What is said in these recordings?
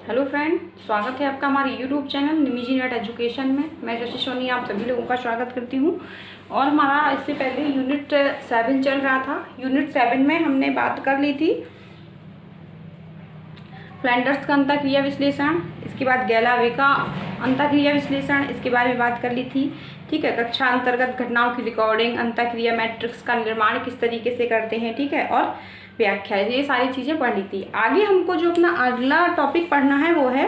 Hello friend, स्वागत है आपका हमारे यूट्यूब चैनल निमिजी नेट एजुकेशन में। मैं जैसे सोनी आप सभी लोगों का स्वागत करती हूँ। और हमारा इससे पहले यूनिट 7 चल रहा था। यूनिट 7 में हमने बात कर ली थी फ्लैंडर्स का अंतःक्रिया विश्लेषण, इसके बाद गैलावे का अंतःक्रिया विश्लेषण, इसके बारे में बात कर ली थी। ठीक है, कक्षा अंतर्गत घटनाओं की रिकॉर्डिंग, अंतःक्रिया मैट्रिक्स का निर्माण किस तरीके से करते हैं, ठीक है, और व्याख्या, ये सारी चीज़ें पढ़ ली थी। आगे हमको जो अपना अगला टॉपिक पढ़ना है वो है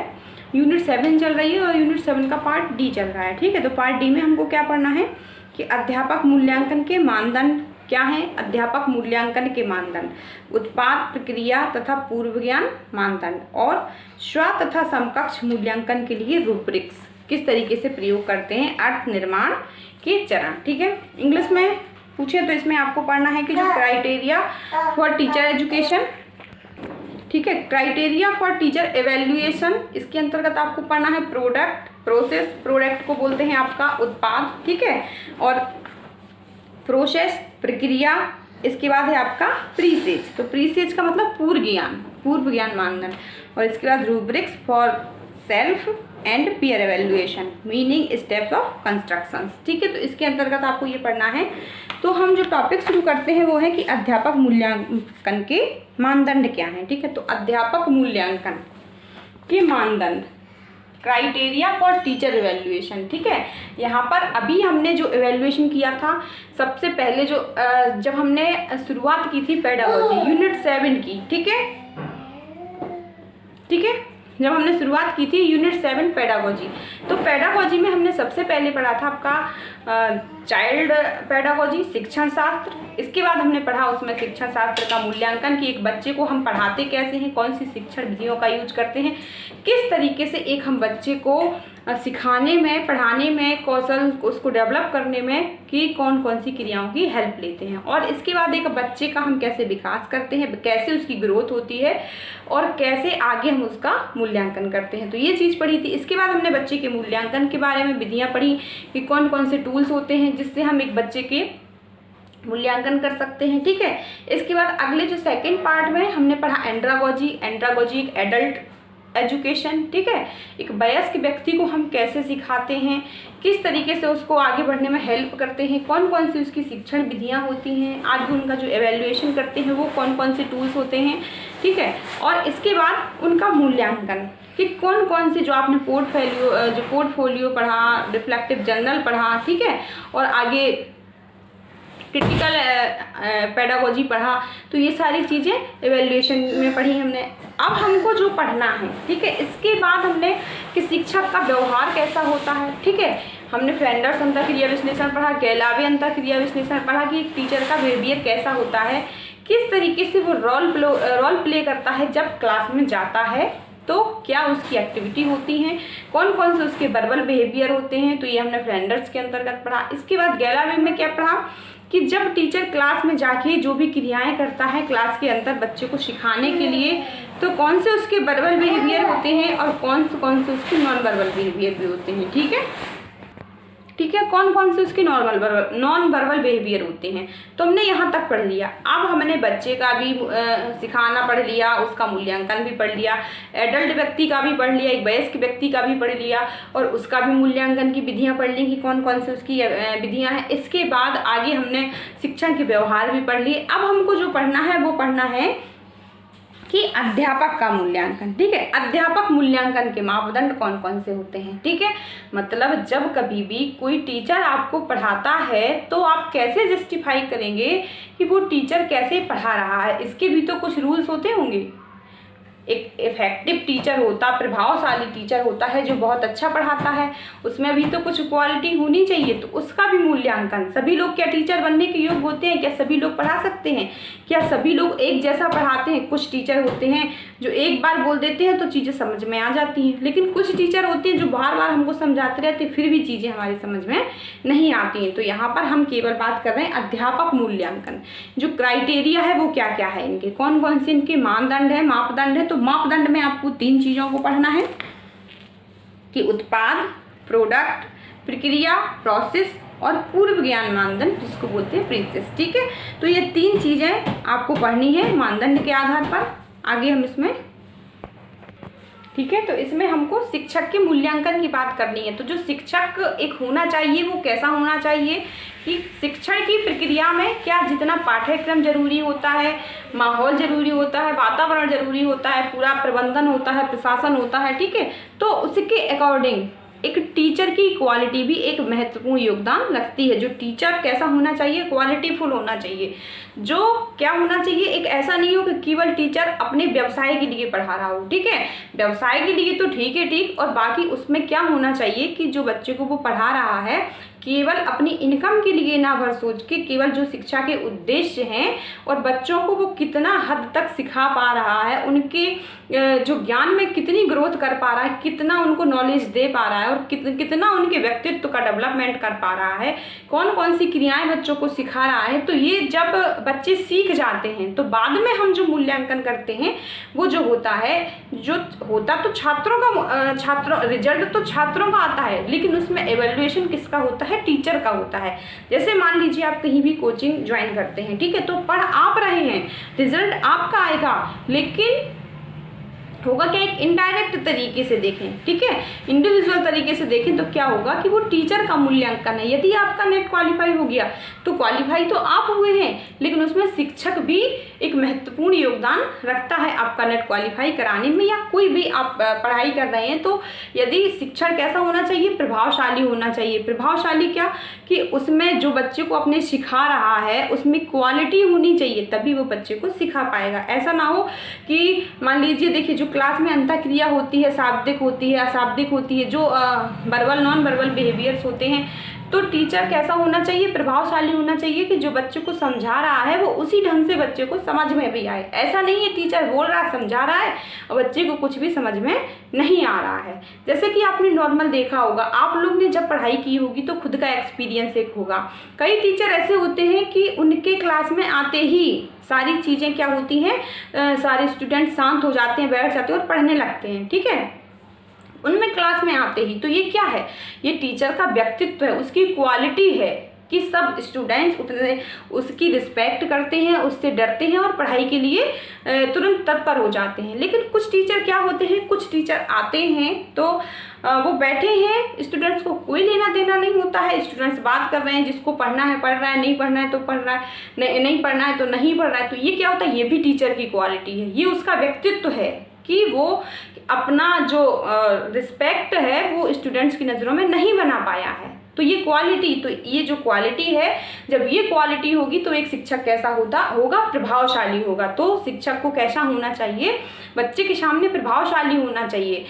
यूनिट 7 चल रही है और यूनिट 7 का पार्ट डी चल रहा है। ठीक है, तो पार्ट डी में हमको क्या पढ़ना है कि अध्यापक मूल्यांकन के मानदंड क्या है। अध्यापक मूल्यांकन के मानदंड, उत्पाद, प्रक्रिया तथा पूर्व ज्ञान मानदंड, और स्व तथा समकक्ष मूल्यांकन के लिए रूब्रिक्स किस तरीके से प्रयोग करते हैं, अर्थ निर्माण के चरण। ठीक है, इंग्लिश में पूछे तो इसमें आपको पढ़ना है कि जो क्राइटेरिया फॉर टीचर एजुकेशन, ठीक है, क्राइटेरिया फॉर टीचर एवेल्युएशन, इसके अंतर्गत आपको पढ़ना है प्रोडक्ट, प्रोसेस, प्रोडक्ट को बोलते हैं आपका उत्पाद, ठीक है, और प्रोसेस प्रक्रिया, इसके बाद है आपका प्रीसेज। तो प्रीसेज का मतलब पूर्व ज्ञान मानदंड, और इसके बाद rubrics for self and peer evaluation, meaning steps of constructions. ठीक है, तो इसके अंतर्गत आपको ये पढ़ना है। तो हम जो टॉपिक शुरू करते हैं वो है कि अध्यापक मूल्यांकन के मानदंड क्या हैं। ठीक है, तो अध्यापक मूल्यांकन के मानदंड, क्राइटेरिया फॉर टीचर एवेल्युएशन। ठीक है, यहाँ पर अभी हमने जो एवेल्युएशन किया था सबसे पहले जब हमने शुरुआत की थी पेडागोजी यूनिट 7 की, ठीक है, जब हमने शुरुआत की थी यूनिट 7 पेडागोजी, तो पेडागोजी में हमने सबसे पहले पढ़ा था आपका चाइल्ड पेडागोजी, शिक्षण शास्त्र। इसके बाद हमने पढ़ा उसमें शिक्षण शास्त्र का मूल्यांकन कि एक बच्चे को हम पढ़ाते कैसे हैं, कौन सी शिक्षण विधियों का यूज करते हैं, किस तरीके से एक हम बच्चे को सिखाने में, पढ़ाने में, कौशल उसको डेवलप करने में कि कौन कौन सी क्रियाओं की हेल्प लेते हैं, और इसके बाद एक बच्चे का हम कैसे विकास करते हैं, कैसे उसकी ग्रोथ होती है और कैसे आगे हम उसका मूल्यांकन करते हैं। तो ये चीज़ पढ़ी थी। इसके बाद हमने बच्चे के मूल्यांकन के बारे में विधियाँ पढ़ी कि कौन कौन से टूल्स होते हैं जिससे हम एक बच्चे के मूल्यांकन कर सकते हैं। ठीक है, इसके बाद अगले जो सेकंड पार्ट में हमने पढ़ा एंड्रागोजी। एंड्रागोजी एक एडल्ट एजुकेशन, ठीक है, एक वयस्क व्यक्ति को हम कैसे सिखाते हैं, किस तरीके से उसको आगे बढ़ने में हेल्प करते हैं, कौन कौन सी उसकी शिक्षण विधियाँ होती हैं, आगे उनका जो एवेल्युएशन करते हैं वो कौन कौन से टूल्स होते हैं। ठीक है, और इसके बाद उनका मूल्यांकन कि कौन कौन से जो आपने पोर्टफोलियो पढ़ा, रिफ्लेक्टिव जर्नल पढ़ा, ठीक है, और आगे क्रिटिकल पेडागोजी पढ़ा, तो ये सारी चीज़ें एवेल्युएशन में पढ़ी हमने। अब हमको जो पढ़ना है, ठीक है, इसके बाद हमने कि शिक्षक का व्यवहार कैसा होता है। ठीक है, हमने फ्लैंडर्स अंतःक्रिया विश्लेषण पढ़ा, गैलावे अंतःक्रिया विश्लेषण पढ़ा कि एक टीचर का बिहेवियर कैसा होता है, किस तरीके से वो रोल प्ले करता है जब क्लास में जाता है, तो क्या उसकी एक्टिविटी होती हैं, कौन कौन से उसके वर्बल बिहेवियर होते हैं, तो ये हमने फ्लैंडर्स के अंतर्गत पढ़ा। इसके बाद गैलावे में क्या पढ़ा कि जब टीचर क्लास में जाके जो भी क्रियाएं करता है क्लास के अंदर बच्चे को सिखाने के लिए, तो कौन से उसके वर्बल बिहेवियर होते हैं और कौन से उसके नॉन वर्बल बिहेवियर भी होते हैं। ठीक है, कौन कौन से उसके नॉन वर्बल बिहेवियर होते हैं, तो हमने यहाँ तक पढ़ लिया। अब हमने बच्चे का भी सिखाना पढ़ लिया, उसका मूल्यांकन भी पढ़ लिया, एडल्ट व्यक्ति का भी पढ़ लिया, एक वयस्क व्यक्ति का भी पढ़ लिया, और उसका भी मूल्यांकन की विधियाँ पढ़ ली कि कौन कौन से उसकी विधियाँ हैं। इसके बाद आगे हमने शिक्षण के व्यवहार भी पढ़ लिए। अब हमको जो पढ़ना है वो पढ़ना है कि अध्यापक का मूल्यांकन। ठीक है, अध्यापक मूल्यांकन के मापदंड कौन कौन से होते हैं। ठीक है, मतलब जब कभी भी कोई टीचर आपको पढ़ाता है तो आप कैसे जस्टिफाई करेंगे कि वो टीचर कैसे पढ़ा रहा है, इसके भी तो कुछ रूल्स होते होंगे। एक इफेक्टिव टीचर होता, प्रभावशाली टीचर होता है जो बहुत अच्छा पढ़ाता है, उसमें भी तो कुछ क्वालिटी होनी चाहिए, तो उसका भी मूल्यांकन। सभी लोग क्या टीचर बनने के योग्य होते हैं, क्या सभी लोग पढ़ा सकते हैं, क्या सभी लोग एक जैसा पढ़ाते हैं। कुछ टीचर होते हैं जो एक बार बोल देते हैं तो चीज़ें समझ में आ जाती हैं, लेकिन कुछ टीचर होते हैं जो बार बार हमको समझाते रहते हैं फिर भी चीज़ें हमारी समझ में नहीं आती हैं। तो यहाँ पर हम केवल बात कर रहे हैं अध्यापक मूल्यांकन, जो क्राइटेरिया है वो क्या क्या है, इनके कौन कौन से इनके मानदंड है, मापदंड है। तो मापदंड में आपको 3 चीज़ों को पढ़ना है कि उत्पाद, प्रोडक्ट, प्रक्रिया, प्रोसेस, और पूर्व ज्ञान मानदंड जिसको बोलते हैं प्रीसेस। ठीक है, तो ये 3 चीज़ें आपको पढ़नी है मानदंड के आधार पर। आगे हम इसमें ठीक है। तो इसमें हमको शिक्षक के मूल्यांकन की बात करनी है। तो जो शिक्षक एक होना चाहिए वो कैसा होना चाहिए कि शिक्षण की प्रक्रिया में क्या जितना पाठ्यक्रम जरूरी होता है, माहौल जरूरी होता है, वातावरण जरूरी होता है, पूरा प्रबंधन होता है, प्रशासन होता है, ठीक है, तो उसके अकॉर्डिंग एक टीचर की क्वालिटी भी एक महत्वपूर्ण योगदान रखती है। जो टीचर कैसा होना चाहिए, क्वालिटीफुल होना चाहिए। जो क्या होना चाहिए, एक ऐसा नहीं हो कि केवल टीचर अपने व्यवसाय के लिए पढ़ा रहा हो, ठीक है, व्यवसाय के लिए तो ठीक है, ठीक, और बाकी उसमें क्या होना चाहिए कि जो बच्चे को वो पढ़ा रहा है केवल अपनी इनकम के लिए ना भर सोच के, केवल जो शिक्षा के उद्देश्य हैं और बच्चों को वो कितना हद तक सिखा पा रहा है, उनके जो ज्ञान में कितनी ग्रोथ कर पा रहा है, कितना उनको नॉलेज दे पा रहा है और कितना उनके व्यक्तित्व का डेवलपमेंट कर पा रहा है, कौन कौन सी क्रियाएं बच्चों को सिखा रहा है। तो ये जब बच्चे सीख जाते हैं तो बाद में हम जो मूल्यांकन करते हैं वो जो होता है, जो होता तो छात्रों का रिजल्ट तो छात्रों का आता है, लेकिन उसमें एवेल्युएशन किसका होता है, टीचर का होता है। जैसे मान लीजिए आप कहीं भी कोचिंग ज्वाइन करते हैं, ठीक है, तो पढ़ आप रहे हैं, रिजल्ट आपका आएगा, लेकिन होगा क्या, एक इनडायरेक्ट तरीके से देखें, ठीक है, इंडिविजुअल तरीके से देखें तो क्या होगा कि वो टीचर का मूल्यांकन है। यदि आपका नेट क्वालिफाई हो गया तो क्वालिफाई तो आप हुए हैं, लेकिन उसमें शिक्षक भी एक महत्वपूर्ण योगदान रखता है आपका नेट क्वालिफाई कराने में, या कोई भी आप पढ़ाई कर रहे हैं। तो यदि शिक्षण कैसा होना चाहिए, प्रभावशाली होना चाहिए। प्रभावशाली क्या कि उसमें जो बच्चे को अपने सिखा रहा है उसमें क्वालिटी होनी चाहिए, तभी वो बच्चे को सिखा पाएगा। ऐसा ना हो कि मान लीजिए, देखिए जो क्लास में अंतःक्रिया होती है, शाब्दिक होती है, अशाब्दिक होती है, जो वर्बल नॉन वर्बल बिहेवियर्स होते हैं, तो टीचर कैसा होना चाहिए, प्रभावशाली होना चाहिए कि जो बच्चे को समझा रहा है वो उसी ढंग से बच्चे को समझ में भी आए। ऐसा नहीं है टीचर बोल रहा है, समझा रहा है और बच्चे को कुछ भी समझ में नहीं आ रहा है। जैसे कि आपने नॉर्मल देखा होगा, आप लोग ने जब पढ़ाई की होगी तो खुद का एक्सपीरियंस एक होगा। कई टीचर ऐसे होते हैं कि उनके क्लास में आते ही सारी चीज़ें क्या होती हैं, सारे स्टूडेंट शांत हो जाते हैं, बैठ जाते हैं और पढ़ने लगते हैं, ठीक है, उनमें क्लास में आते ही। तो ये क्या है, ये टीचर का व्यक्तित्व है, उसकी क्वालिटी है कि सब स्टूडेंट्स उतने उसकी रिस्पेक्ट करते हैं, उससे डरते हैं और पढ़ाई के लिए तुरंत तत्पर हो जाते हैं। लेकिन कुछ टीचर क्या होते हैं, कुछ टीचर आते हैं तो वो बैठे हैं, स्टूडेंट्स को कोई लेना देना नहीं होता है, स्टूडेंट्स बात कर रहे हैं, जिसको पढ़ना है पढ़ रहा है, नहीं पढ़ना है तो पढ़ रहा है, नहीं पढ़ना है तो नहीं पढ़ रहा है। तो ये क्या होता है, ये भी टीचर की क्वालिटी है, ये उसका व्यक्तित्व है कि वो अपना जो रिस्पेक्ट है वो स्टूडेंट्स की नज़रों में नहीं बना पाया है। तो ये क्वालिटी, तो ये जो क्वालिटी है, जब ये क्वालिटी होगी तो एक शिक्षक कैसा होगा, प्रभावशाली होगा। तो शिक्षक को कैसा होना चाहिए, बच्चे के सामने प्रभावशाली होना चाहिए,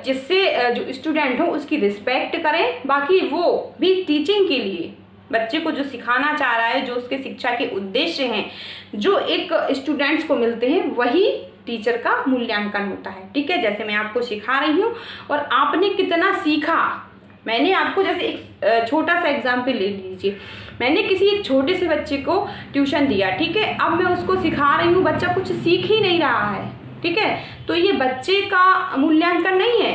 जिससे जो स्टूडेंट हो उसकी रिस्पेक्ट करें। बाकी वो भी टीचिंग के लिए बच्चे को जो सिखाना चाह रहा है, जो उसके शिक्षा के उद्देश्य हैं, जो एक स्टूडेंट्स को मिलते हैं, वही टीचर का मूल्यांकन होता है, ठीक है। जैसे मैं आपको सिखा रही हूँ और आपने कितना सीखा, मैंने आपको जैसे एक छोटा सा एग्जाम्पल ले लीजिए, मैंने किसी एक छोटे से बच्चे को ट्यूशन दिया, ठीक है, अब मैं उसको सिखा रही हूँ, बच्चा कुछ सीख ही नहीं रहा है, ठीक है, तो ये बच्चे का मूल्यांकन नहीं है।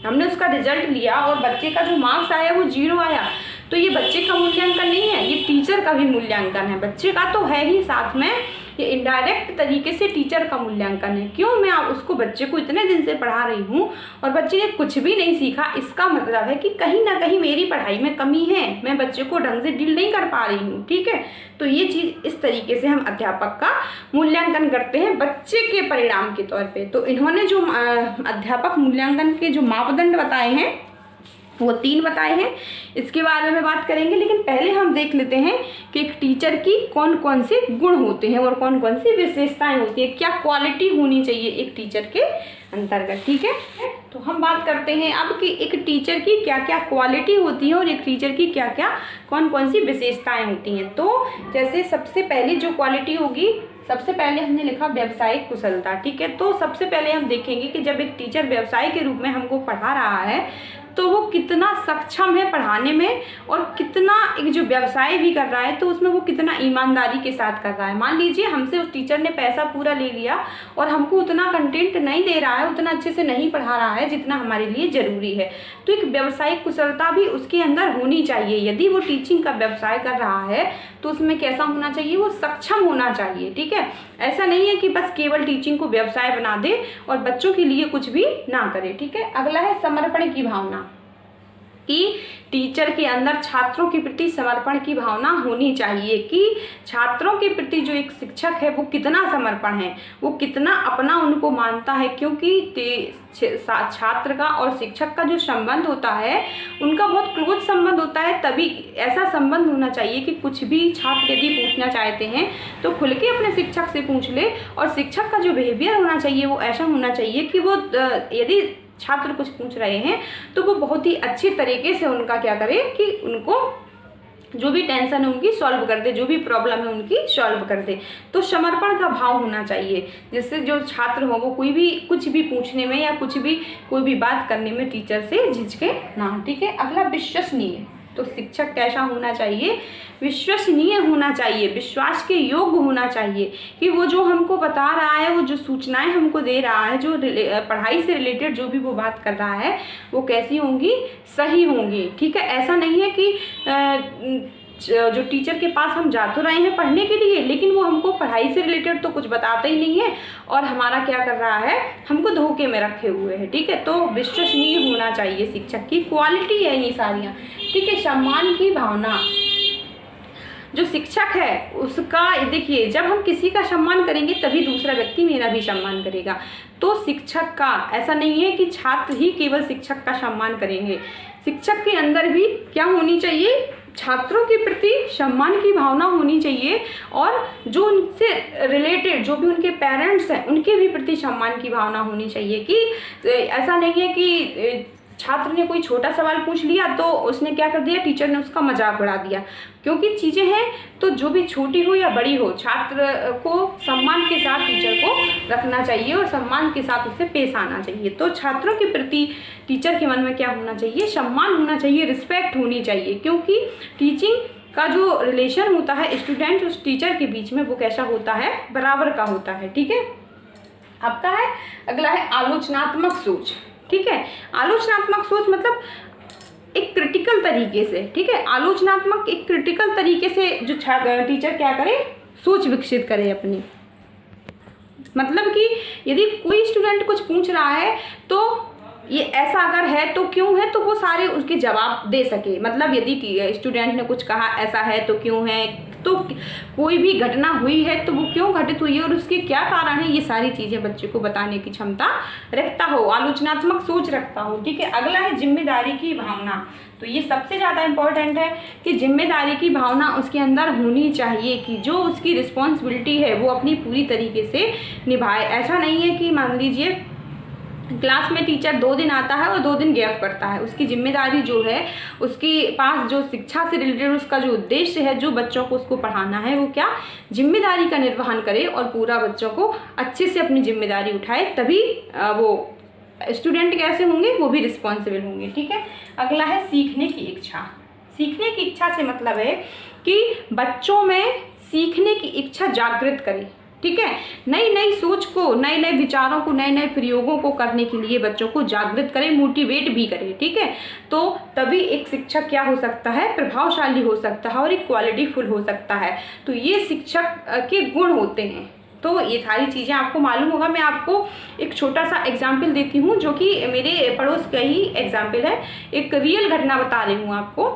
हमने उसका रिजल्ट लिया और बच्चे का जो मार्क्स आया वो 0 आया, तो ये बच्चे का मूल्यांकन नहीं है, ये टीचर का भी मूल्यांकन है। बच्चे का तो है ही, साथ में ये इनडायरेक्ट तरीके से टीचर का मूल्यांकन है। क्यों, मैं उसको बच्चे को इतने दिन से पढ़ा रही हूँ और बच्चे ने कुछ भी नहीं सीखा, इसका मतलब है कि कहीं ना कहीं मेरी पढ़ाई में कमी है, मैं बच्चे को ढंग से डील नहीं कर पा रही हूँ, ठीक है। तो ये चीज़ इस तरीके से हम अध्यापक का मूल्यांकन करते हैं बच्चे के परिणाम के तौर पे। तो इन्होंने जो अध्यापक मूल्यांकन के जो मापदंड बताए हैं वो 3 बताए हैं, इसके बारे में बात करेंगे। लेकिन पहले हम देख लेते हैं कि एक टीचर की कौन कौन से गुण होते हैं और कौन कौन सी विशेषताएं होती हैं, क्या क्वालिटी होनी चाहिए एक टीचर के अंतर्गत, ठीक है। तो हम बात करते हैं अब कि एक टीचर की क्या क्या क्वालिटी होती है और एक टीचर की क्या क्या कौन कौन सी विशेषताएं होती हैं। तो जैसे सबसे पहले जो क्वालिटी होगी, सबसे पहले हमने लिखा व्यावसायिक कुशलता, ठीक है। तो सबसे पहले हम देखेंगे कि जब एक टीचर व्यवसाय के रूप में हमको पढ़ा रहा है तो वो कितना सक्षम है पढ़ाने में और कितना एक जो व्यवसाय भी कर रहा है तो उसमें वो कितना ईमानदारी के साथ कर रहा है। मान लीजिए हमसे उस टीचर ने पैसा पूरा ले लिया और हमको उतना कंटेंट नहीं दे रहा है, उतना अच्छे से नहीं पढ़ा रहा है जितना हमारे लिए ज़रूरी है, तो एक व्यावसायिक कुशलता भी उसके अंदर होनी चाहिए। यदि वो टीचिंग का व्यवसाय कर रहा है तो उसमें कैसा होना चाहिए, वो सक्षम होना चाहिए, ठीक है। ऐसा नहीं है कि बस केवल टीचिंग को व्यवसाय बना दे और बच्चों के लिए कुछ भी ना करे। ठीक है, अगला है समर्पण की भावना, कि टीचर के अंदर छात्रों के प्रति समर्पण की भावना होनी चाहिए, कि छात्रों के प्रति जो एक शिक्षक है वो कितना समर्पण है, वो कितना अपना उनको मानता है, क्योंकि छात्र का और शिक्षक का जो संबंध होता है उनका बहुत क्लोज संबंध होता है। तभी ऐसा संबंध होना चाहिए कि कुछ भी छात्र यदि पूछना चाहते हैं तो खुल के अपने शिक्षक से पूछ ले, और शिक्षक का जो बिहेवियर होना चाहिए वो ऐसा होना चाहिए कि वो यदि छात्र कुछ पूछ रहे हैं तो वो बहुत ही अच्छे तरीके से उनका क्या करे कि उनको जो भी टेंशन है उनकी सॉल्व कर दे, जो भी प्रॉब्लम है उनकी सॉल्व कर दे। तो समर्पण का भाव होना चाहिए, जिससे जो छात्र हो वो कोई भी कुछ भी पूछने में या कोई भी बात करने में टीचर से झिझके ना। ठीक है, अगला विश्वसनीय। तो शिक्षक कैसा होना चाहिए? विश्वसनीय होना चाहिए, विश्वास के योग्य होना चाहिए, कि वो जो हमको बता रहा है, वो जो सूचनाएं हमको दे रहा है, जो पढ़ाई से रिलेटेड जो भी वो बात कर रहा है वो कैसी होंगी? सही होंगी। ठीक है, ऐसा नहीं है कि जो टीचर के पास हम जा तो रहे हैं पढ़ने के लिए, लेकिन वो हमको पढ़ाई से रिलेटेड तो कुछ बताता ही नहीं है और हमारा क्या कर रहा है, हमको धोखे में रखे हुए है। ठीक है, तो विश्वसनीय होना चाहिए शिक्षक की क्वालिटी है ये सारियाँ। ठीक है, सम्मान की भावना, जो शिक्षक है उसका देखिए, जब हम किसी का सम्मान करेंगे तभी दूसरा व्यक्ति मेरा भी सम्मान करेगा। तो शिक्षक का ऐसा नहीं है कि छात्र ही केवल शिक्षक का सम्मान करेंगे, शिक्षक के अंदर भी क्या होनी चाहिए? छात्रों के प्रति सम्मान की भावना होनी चाहिए, और जो उनसे रिलेटेड जो भी उनके पेरेंट्स हैं उनके भी प्रति सम्मान की भावना होनी चाहिए। कि ऐसा नहीं है कि छात्र ने कोई छोटा सवाल पूछ लिया तो उसने क्या कर दिया, टीचर ने उसका मजाक उड़ा दिया। क्योंकि चीज़ें हैं तो जो भी छोटी हो या बड़ी हो, छात्र को सम्मान के साथ टीचर को रखना चाहिए और सम्मान के साथ उससे पेश आना चाहिए। तो छात्रों के प्रति टीचर के मन में क्या होना चाहिए? सम्मान होना चाहिए, रिस्पेक्ट होनी चाहिए, क्योंकि टीचिंग का जो रिलेशन होता है स्टूडेंट उस टीचर के बीच में वो कैसा होता है? बराबर का होता है। ठीक है, आपका है अगला है आलोचनात्मक सोच। ठीक है, आलोचनात्मक सोच मतलब एक क्रिटिकल तरीके से, ठीक है, आलोचनात्मक एक क्रिटिकल तरीके से जो टीचर क्या करे, सोच विकसित करे अपनी। मतलब कि यदि कोई स्टूडेंट कुछ पूछ रहा है तो ये ऐसा अगर है तो क्यों है, तो वो सारे उसके जवाब दे सके। मतलब यदि स्टूडेंट ने कुछ कहा ऐसा है तो क्यों है, तो कोई भी घटना हुई है तो वो क्यों घटित हुई है और उसके क्या कारण है, ये सारी चीज़ें बच्चे को बताने की क्षमता रखता हो, आलोचनात्मक सोच रखता हो। ठीक है, अगला है जिम्मेदारी की भावना। तो ये सबसे ज़्यादा इम्पोर्टेंट है कि जिम्मेदारी की भावना उसके अंदर होनी चाहिए, कि जो उसकी रिस्पॉन्सिबिलिटी है वो अपनी पूरी तरीके से निभाए। ऐसा नहीं है कि मान लीजिए क्लास में टीचर 2 दिन आता है और 2 दिन गैप करता है, उसकी जिम्मेदारी जो है, उसके पास जो शिक्षा से रिलेटेड उसका जो उद्देश्य है, जो बच्चों को उसको पढ़ाना है, वो क्या जिम्मेदारी का निर्वहन करे और पूरा बच्चों को अच्छे से अपनी जिम्मेदारी उठाए, तभी वो स्टूडेंट कैसे होंगे, वो भी रिस्पॉन्सिबल होंगे। ठीक है, अगला है सीखने की इच्छा। सीखने की इच्छा से मतलब है कि बच्चों में सीखने की इच्छा जागृत करे। ठीक है, नई नई सोच को, नए नए विचारों को, नए नए प्रयोगों को करने के लिए बच्चों को जागृत करे, मोटिवेट भी करे। ठीक है, तो तभी एक शिक्षक क्या हो सकता है, प्रभावशाली हो सकता है और एक क्वालिटीफुल हो सकता है। तो ये शिक्षक के गुण होते हैं। तो ये सारी चीज़ें आपको मालूम होगा। मैं आपको एक छोटा सा एग्जाम्पल देती हूँ जो कि मेरे पड़ोस का ही एग्जाम्पल है, एक रियल घटना बता रही हूँ आपको,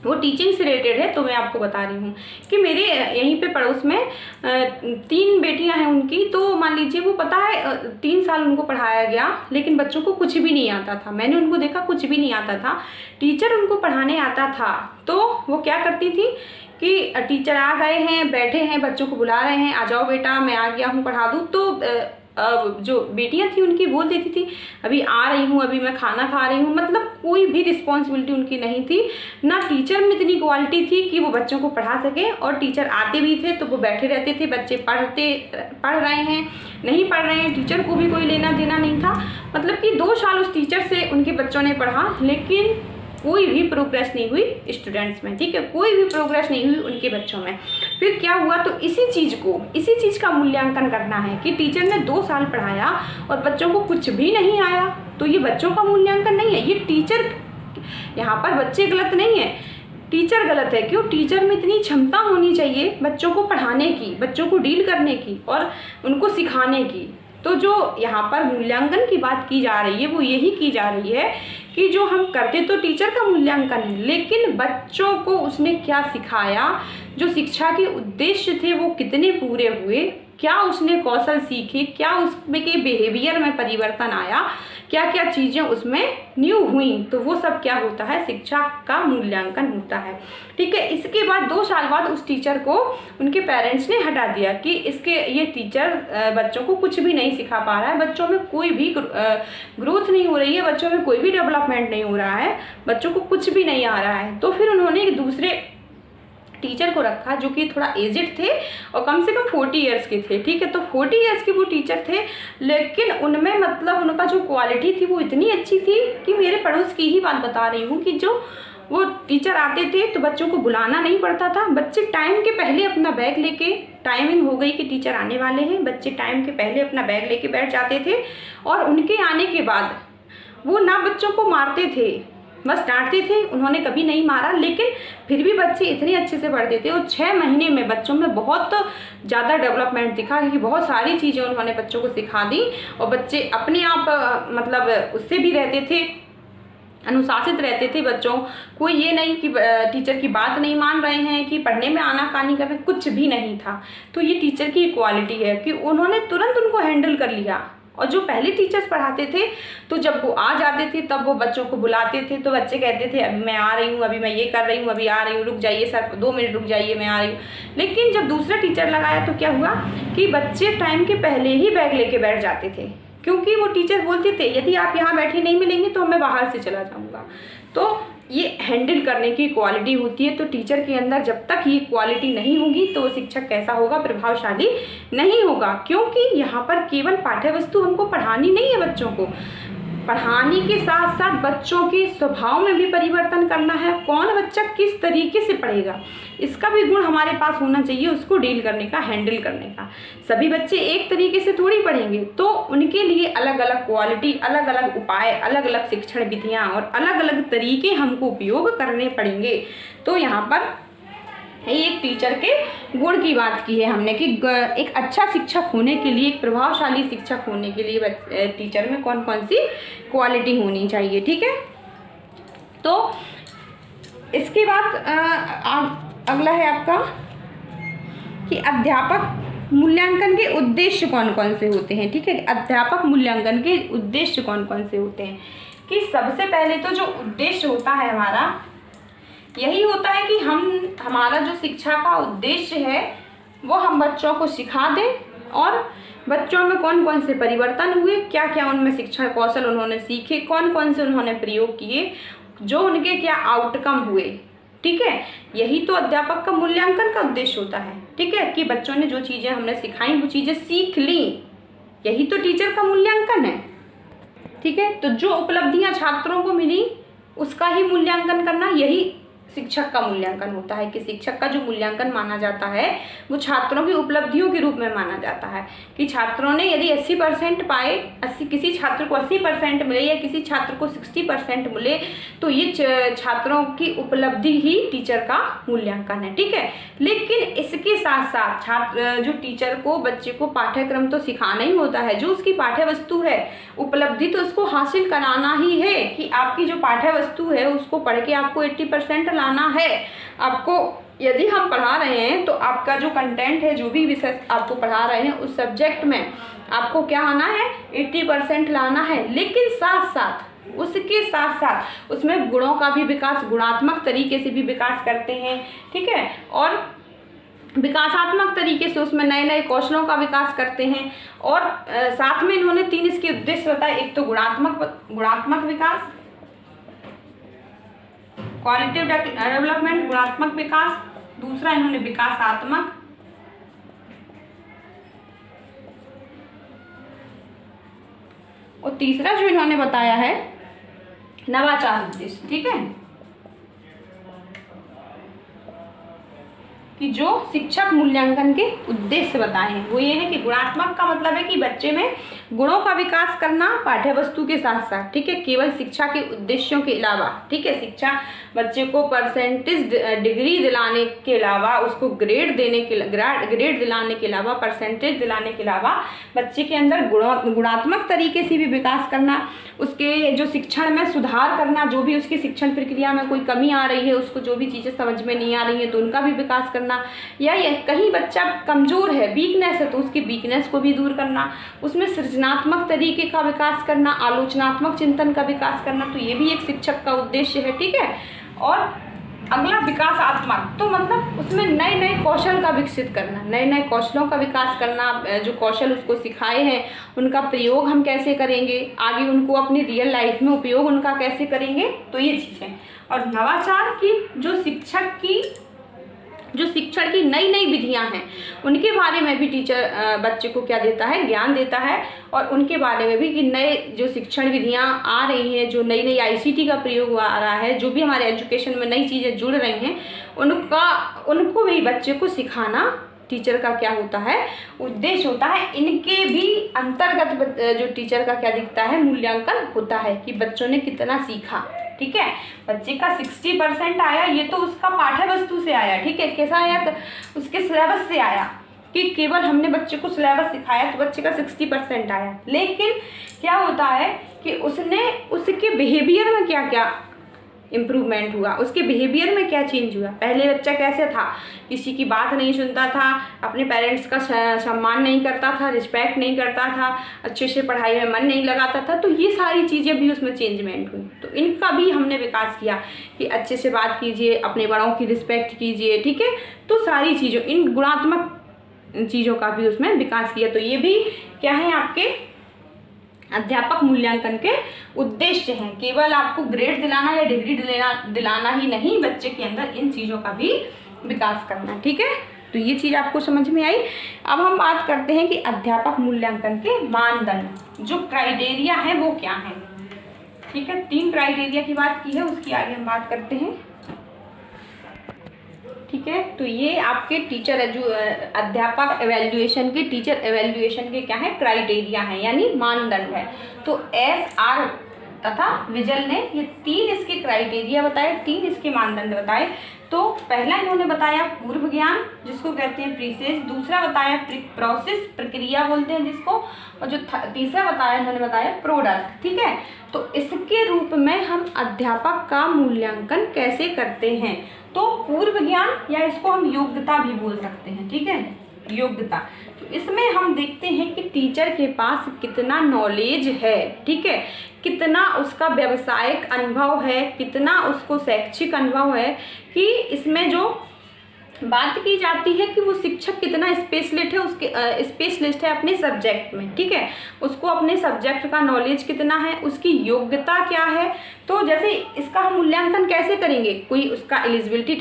वो टीचिंग से रिलेटेड है। तो मैं आपको बता रही हूँ कि मेरे यहीं पे पड़ोस में 3 बेटियां हैं उनकी। तो मान लीजिए वो पता है 3 साल उनको पढ़ाया गया, लेकिन बच्चों को कुछ भी नहीं आता था। मैंने उनको देखा, कुछ भी नहीं आता था। टीचर उनको पढ़ाने आता था तो वो क्या करती थी कि टीचर आ गए हैं, बैठे हैं, बच्चों को बुला रहे हैं, आ जाओ बेटा मैं आ गया हूँ, पढ़ा दूँ। तो जो बेटियां थी उनकी बोल देती थी अभी आ रही हूँ, अभी मैं खाना खा रही हूँ। मतलब कोई भी रिस्पॉन्सिबिलिटी उनकी नहीं थी, ना टीचर में इतनी क्वालिटी थी कि वो बच्चों को पढ़ा सके। और टीचर आते भी थे तो वो बैठे रहते थे, बच्चे पढ़ रहे हैं नहीं पढ़ रहे हैं, टीचर को भी कोई लेना देना नहीं था। मतलब कि 2 साल उस टीचर से उनके बच्चों ने पढ़ा, लेकिन कोई भी प्रोग्रेस नहीं हुई स्टूडेंट्स में। ठीक है, कोई भी प्रोग्रेस नहीं हुई उनके बच्चों में। फिर क्या हुआ, तो इसी चीज़ का मूल्यांकन करना है कि टीचर ने 2 साल पढ़ाया और बच्चों को कुछ भी नहीं आया, तो ये बच्चों का मूल्यांकन नहीं है, ये टीचर। यहाँ पर बच्चे गलत नहीं है, टीचर गलत है। क्यों? टीचर में इतनी क्षमता होनी चाहिए बच्चों को पढ़ाने की, बच्चों को डील करने की और उनको सिखाने की। तो जो यहाँ पर मूल्यांकन की बात की जा रही है वो यही की जा रही है कि जो हम करते तो टीचर का मूल्यांकन है, लेकिन बच्चों को उसने क्या सिखाया, जो शिक्षा के उद्देश्य थे वो कितने पूरे हुए, क्या उसने कौशल सीखे, क्या उसमें के बिहेवियर में परिवर्तन आया, क्या क्या चीज़ें उसमें न्यू हुई, तो वो सब क्या होता है, शिक्षा का मूल्यांकन होता है। ठीक है। इसके बाद 2 साल बाद उस टीचर को उनके पेरेंट्स ने हटा दिया कि ये टीचर बच्चों को कुछ भी नहीं सिखा पा रहा है, बच्चों में कोई भी ग्रोथ नहीं हो रही है, बच्चों में कोई भी डेवलपमेंट नहीं हो रहा है, बच्चों को कुछ भी नहीं आ रहा है। तो फिर उन्होंने एक दूसरे टीचर को रखा जो कि थोड़ा एजेड थे और कम से कम 40 ईयर्स के थे। ठीक है। तो 40 ईयर्स के वो टीचर थे, लेकिन उनमें मतलब उनका जो क्वालिटी थी वो इतनी अच्छी थी कि मेरे पड़ोस की ही बात बता रही हूँ कि जो वो टीचर आते थे तो बच्चों को बुलाना नहीं पड़ता था, बच्चे टाइम के पहले अपना बैग लेके, टाइमिंग हो गई कि टीचर आने वाले हैं, बच्चे टाइम के पहले अपना बैग लेके बैठ जाते थे और उनके आने के बाद वो ना बच्चों को मारते थे, बस डांटते थे, उन्होंने कभी नहीं मारा, लेकिन फिर भी बच्चे इतने अच्छे से पढ़ते थे और 6 महीने में बच्चों में बहुत ज़्यादा डेवलपमेंट दिखा, क्योंकि बहुत सारी चीज़ें उन्होंने बच्चों को सिखा दी और बच्चे अपने आप मतलब उससे भी रहते थे, अनुशासित रहते थे। बच्चों को ये नहीं कि टीचर की बात नहीं मान रहे हैं, कि पढ़ने में आनाकानी कर रहे हैं, कुछ भी नहीं था। तो ये टीचर की क्वालिटी है कि उन्होंने तुरंत उनको हैंडल कर लिया। और जो पहले टीचर्स पढ़ाते थे तो जब वो आ जाते थे तब वो बच्चों को बुलाते थे, तो बच्चे कहते थे अभी मैं आ रही हूँ, अभी मैं ये कर रही हूँ, अभी आ रही हूँ, रुक जाइए सर 2 मिनट रुक जाइए, मैं आ रही हूँ। लेकिन जब दूसरा टीचर लगाया तो क्या हुआ कि बच्चे टाइम के पहले ही बैग लेके बैठ जाते थे, क्योंकि वो टीचर बोलते थे यदि आप यहाँ बैठे नहीं मिलेंगे तो मैं बाहर से चला जाऊँगा। तो ये हैंडल करने की क्वालिटी होती है। तो टीचर के अंदर जब तक ये क्वालिटी नहीं होगी तो शिक्षक कैसा होगा, प्रभावशाली नहीं होगा। क्योंकि यहाँ पर केवल पाठ्य वस्तु हमको पढ़ानी नहीं है, बच्चों को पढ़ाने के साथ साथ बच्चों के स्वभाव में भी परिवर्तन करना है। कौन बच्चा किस तरीके से पढ़ेगा इसका भी गुण हमारे पास होना चाहिए, उसको डील करने का, हैंडल करने का। सभी बच्चे एक तरीके से थोड़ी पढ़ेंगे, तो उनके लिए अलग अलग क्वालिटी, अलग अलग उपाय, अलग अलग शिक्षण विधियाँ और अलग अलग तरीके हमको उपयोग करने पड़ेंगे। तो यहाँ पर एक टीचर के गुण की बात की है हमने कि एक अच्छा शिक्षक होने के लिए, एक प्रभावशाली शिक्षक होने के लिए टीचर में कौन कौन सी क्वालिटी होनी चाहिए। ठीक है। तो इसके बाद अगला है आपका कि अध्यापक मूल्यांकन के उद्देश्य कौन कौन से होते हैं। ठीक है। अध्यापक मूल्यांकन के उद्देश्य कौन कौन से होते हैं कि सबसे पहले तो जो उद्देश्य होता है हमारा यही होता है कि हमारा जो शिक्षा का उद्देश्य है वो हम बच्चों को सिखा दें और बच्चों में कौन कौन से परिवर्तन हुए, क्या क्या उनमें शिक्षण कौशल उन्होंने सीखे, कौन कौन से उन्होंने प्रयोग किए, जो उनके क्या आउटकम हुए। ठीक है। यही तो अध्यापक का मूल्यांकन का उद्देश्य होता है। ठीक है। कि बच्चों ने जो चीज़ें हमने सिखाई वो चीज़ें सीख ली, यही तो टीचर का मूल्यांकन है। ठीक है। तो जो उपलब्धियाँ छात्रों को मिली उसका ही मूल्यांकन करना, यही शिक्षक का मूल्यांकन होता है। कि शिक्षक का जो मूल्यांकन माना जाता है वो छात्रों की उपलब्धियों के रूप में माना जाता है कि छात्रों ने यदि 80% पाए, किसी छात्र को 80% मिले या किसी छात्र को 60% मिले, तो ये छात्रों की उपलब्धि ही टीचर का मूल्यांकन है। ठीक है। लेकिन इसके साथ साथ छात्र जो टीचर को बच्चे को पाठ्यक्रम तो सिखाना ही होता है, जो उसकी पाठ्य वस्तु है, उपलब्धि तो उसको हासिल कराना ही है कि आपकी जो पाठ्य वस्तु है उसको पढ़ के आपको 80% लाना है। आपको यदि हम पढ़ा रहे हैं तो आपका जो कंटेंट है, जो भी विषय आपको पढ़ा रहे हैं उस सब्जेक्ट में आपको क्या आना है, 80% लाना है। लेकिन उसके साथ साथ उसमें गुणों का भी विकास, गुणात्मक तरीके से भी विकास करते हैं। ठीक है। और विकासात्मक तरीके से उसमें नए नए कौशलों का विकास करते हैं। और साथ में इन्होंने 3 इसके उद्देश्य बताए। एक तो गुणात्मक विकास, क्वालिटिव डेवलपमेंट, गुणात्मक विकास, दूसरा इन्होंने विकासात्मक, और तीसरा जो इन्होंने बताया है नवाचार उद्देश्य। ठीक है। कि जो शिक्षक मूल्यांकन के उद्देश्य बताए हैं वो ये है कि गुणात्मक का मतलब है कि बच्चे में गुणों का विकास करना पाठ्य वस्तु के साथ साथ, ठीक है, केवल शिक्षा के उद्देश्यों के अलावा, ठीक है, शिक्षा बच्चे को परसेंटेज डिग्री दिलाने के अलावा, उसको ग्रेड दिलाने के अलावा, परसेंटेज दिलाने के अलावा बच्चे के अंदर गुणात्मक तरीके से भी विकास करना, उसके जो शिक्षण में सुधार करना, जो भी उसकी शिक्षण प्रक्रिया में कोई कमी आ रही है, उसको जो भी चीज़ें समझ में नहीं आ रही हैं तो उनका भी विकास करना, या ये कहीं बच्चा कमज़ोर है, वीकनेस है तो उसकी वीकनेस को भी दूर करना, उसमें सृजनात्मक तरीके का विकास करना, आलोचनात्मक चिंतन का विकास करना, तो ये भी एक शिक्षक का उद्देश्य है, ठीक है। और अगला विकासात्मक, तो मतलब उसमें नए नए कौशल का विकसित करना, नए नए कौशलों का विकास करना, जो कौशल उसको सिखाए हैं उनका प्रयोग हम कैसे करेंगे, आगे उनको अपनी रियल लाइफ में उपयोग उनका कैसे करेंगे, तो ये चीज़ें। और नवाचार की जो शिक्षण की नई नई विधियां हैं उनके बारे में भी टीचर बच्चे को क्या देता है, ज्ञान देता है, और उनके बारे में भी कि नए जो शिक्षण विधियां आ रही हैं, जो नई नई ICT का प्रयोग आ रहा है, जो भी हमारे एजुकेशन में नई चीज़ें जुड़ रही हैं उनको भी बच्चे को सिखाना टीचर का क्या होता है, उद्देश्य होता है। इनके भी अंतर्गत जो टीचर का क्या दिखता है, मूल्यांकन होता है कि बच्चों ने कितना सीखा, ठीक है। बच्चे का 60% आया, ये तो उसका पाठ्य वस्तु से आया, ठीक है, कैसा आया, उसके सिलेबस से आया, कि केवल हमने बच्चे को सिलेबस सिखाया तो बच्चे का 60% आया। लेकिन क्या होता है कि उसके बिहेवियर में क्या क्या इम्प्रूवमेंट हुआ, उसके बिहेवियर में क्या चेंज हुआ। पहले बच्चा कैसे था, किसी की बात नहीं सुनता था, अपने पेरेंट्स का सम्मान नहीं करता था, रिस्पेक्ट नहीं करता था, अच्छे से पढ़ाई में मन नहीं लगाता था, तो ये सारी चीज़ें भी उसमें चेंजमेंट हुई। तो इनका भी हमने विकास किया कि अच्छे से बात कीजिए, अपने बड़ों की रिस्पेक्ट कीजिए, ठीक है। तो सारी चीज़ों, इन गुणात्मक चीज़ों का भी उसमें विकास किया। तो ये भी क्या है, आपके अध्यापक मूल्यांकन के उद्देश्य हैं। केवल आपको ग्रेड दिलाना या डिग्री दिलाना ही नहीं, बच्चे के अंदर इन चीज़ों का भी विकास करना, ठीक है। तो ये चीज़ आपको समझ में आई। अब हम बात करते हैं कि अध्यापक मूल्यांकन के मानदंड, जो क्राइटेरिया है वो क्या है, ठीक है। 3 क्राइटेरिया की बात की है, उसकी आगे हम बात करते हैं, ठीक है। तो ये आपके अध्यापक एवेल्युएशन के, टीचर एवेल्युएशन के क्या है, क्राइटेरिया है, यानी मानदंड है। तो SR तथा विजल ने ये 3 इसके क्राइटेरिया बताए, 3 इसके मानदंड बताए। तो पहला इन्होंने बताया पूर्व ज्ञान, जिसको कहते हैं प्रीसेस, दूसरा बताया प्रोसेस, प्रक्रिया बोलते हैं जिसको, और जो तीसरा बताया इन्होंने बताया प्रोडक्ट, ठीक है। तो इसके रूप में हम अध्यापक का मूल्यांकन कैसे करते हैं, तो पूर्व ज्ञान, या इसको हम योग्यता भी बोल सकते हैं, ठीक है, योग्यता। तो इसमें हम देखते हैं कि टीचर के पास कितना नॉलेज है, ठीक है, कितना उसका व्यावसायिक अनुभव है, कितना उसको शैक्षिक अनुभव है, कि इसमें जो बात की जाती है कि वो शिक्षक कितना स्पेशलिस्ट है अपने सब्जेक्ट में, ठीक है, उसको अपने सब्जेक्ट का नॉलेज कितना है, उसकी योग्यता क्या है। तो जैसे इसका हम मूल्यांकन कैसे करेंगे, कोई उसका एलिजिबिलिटी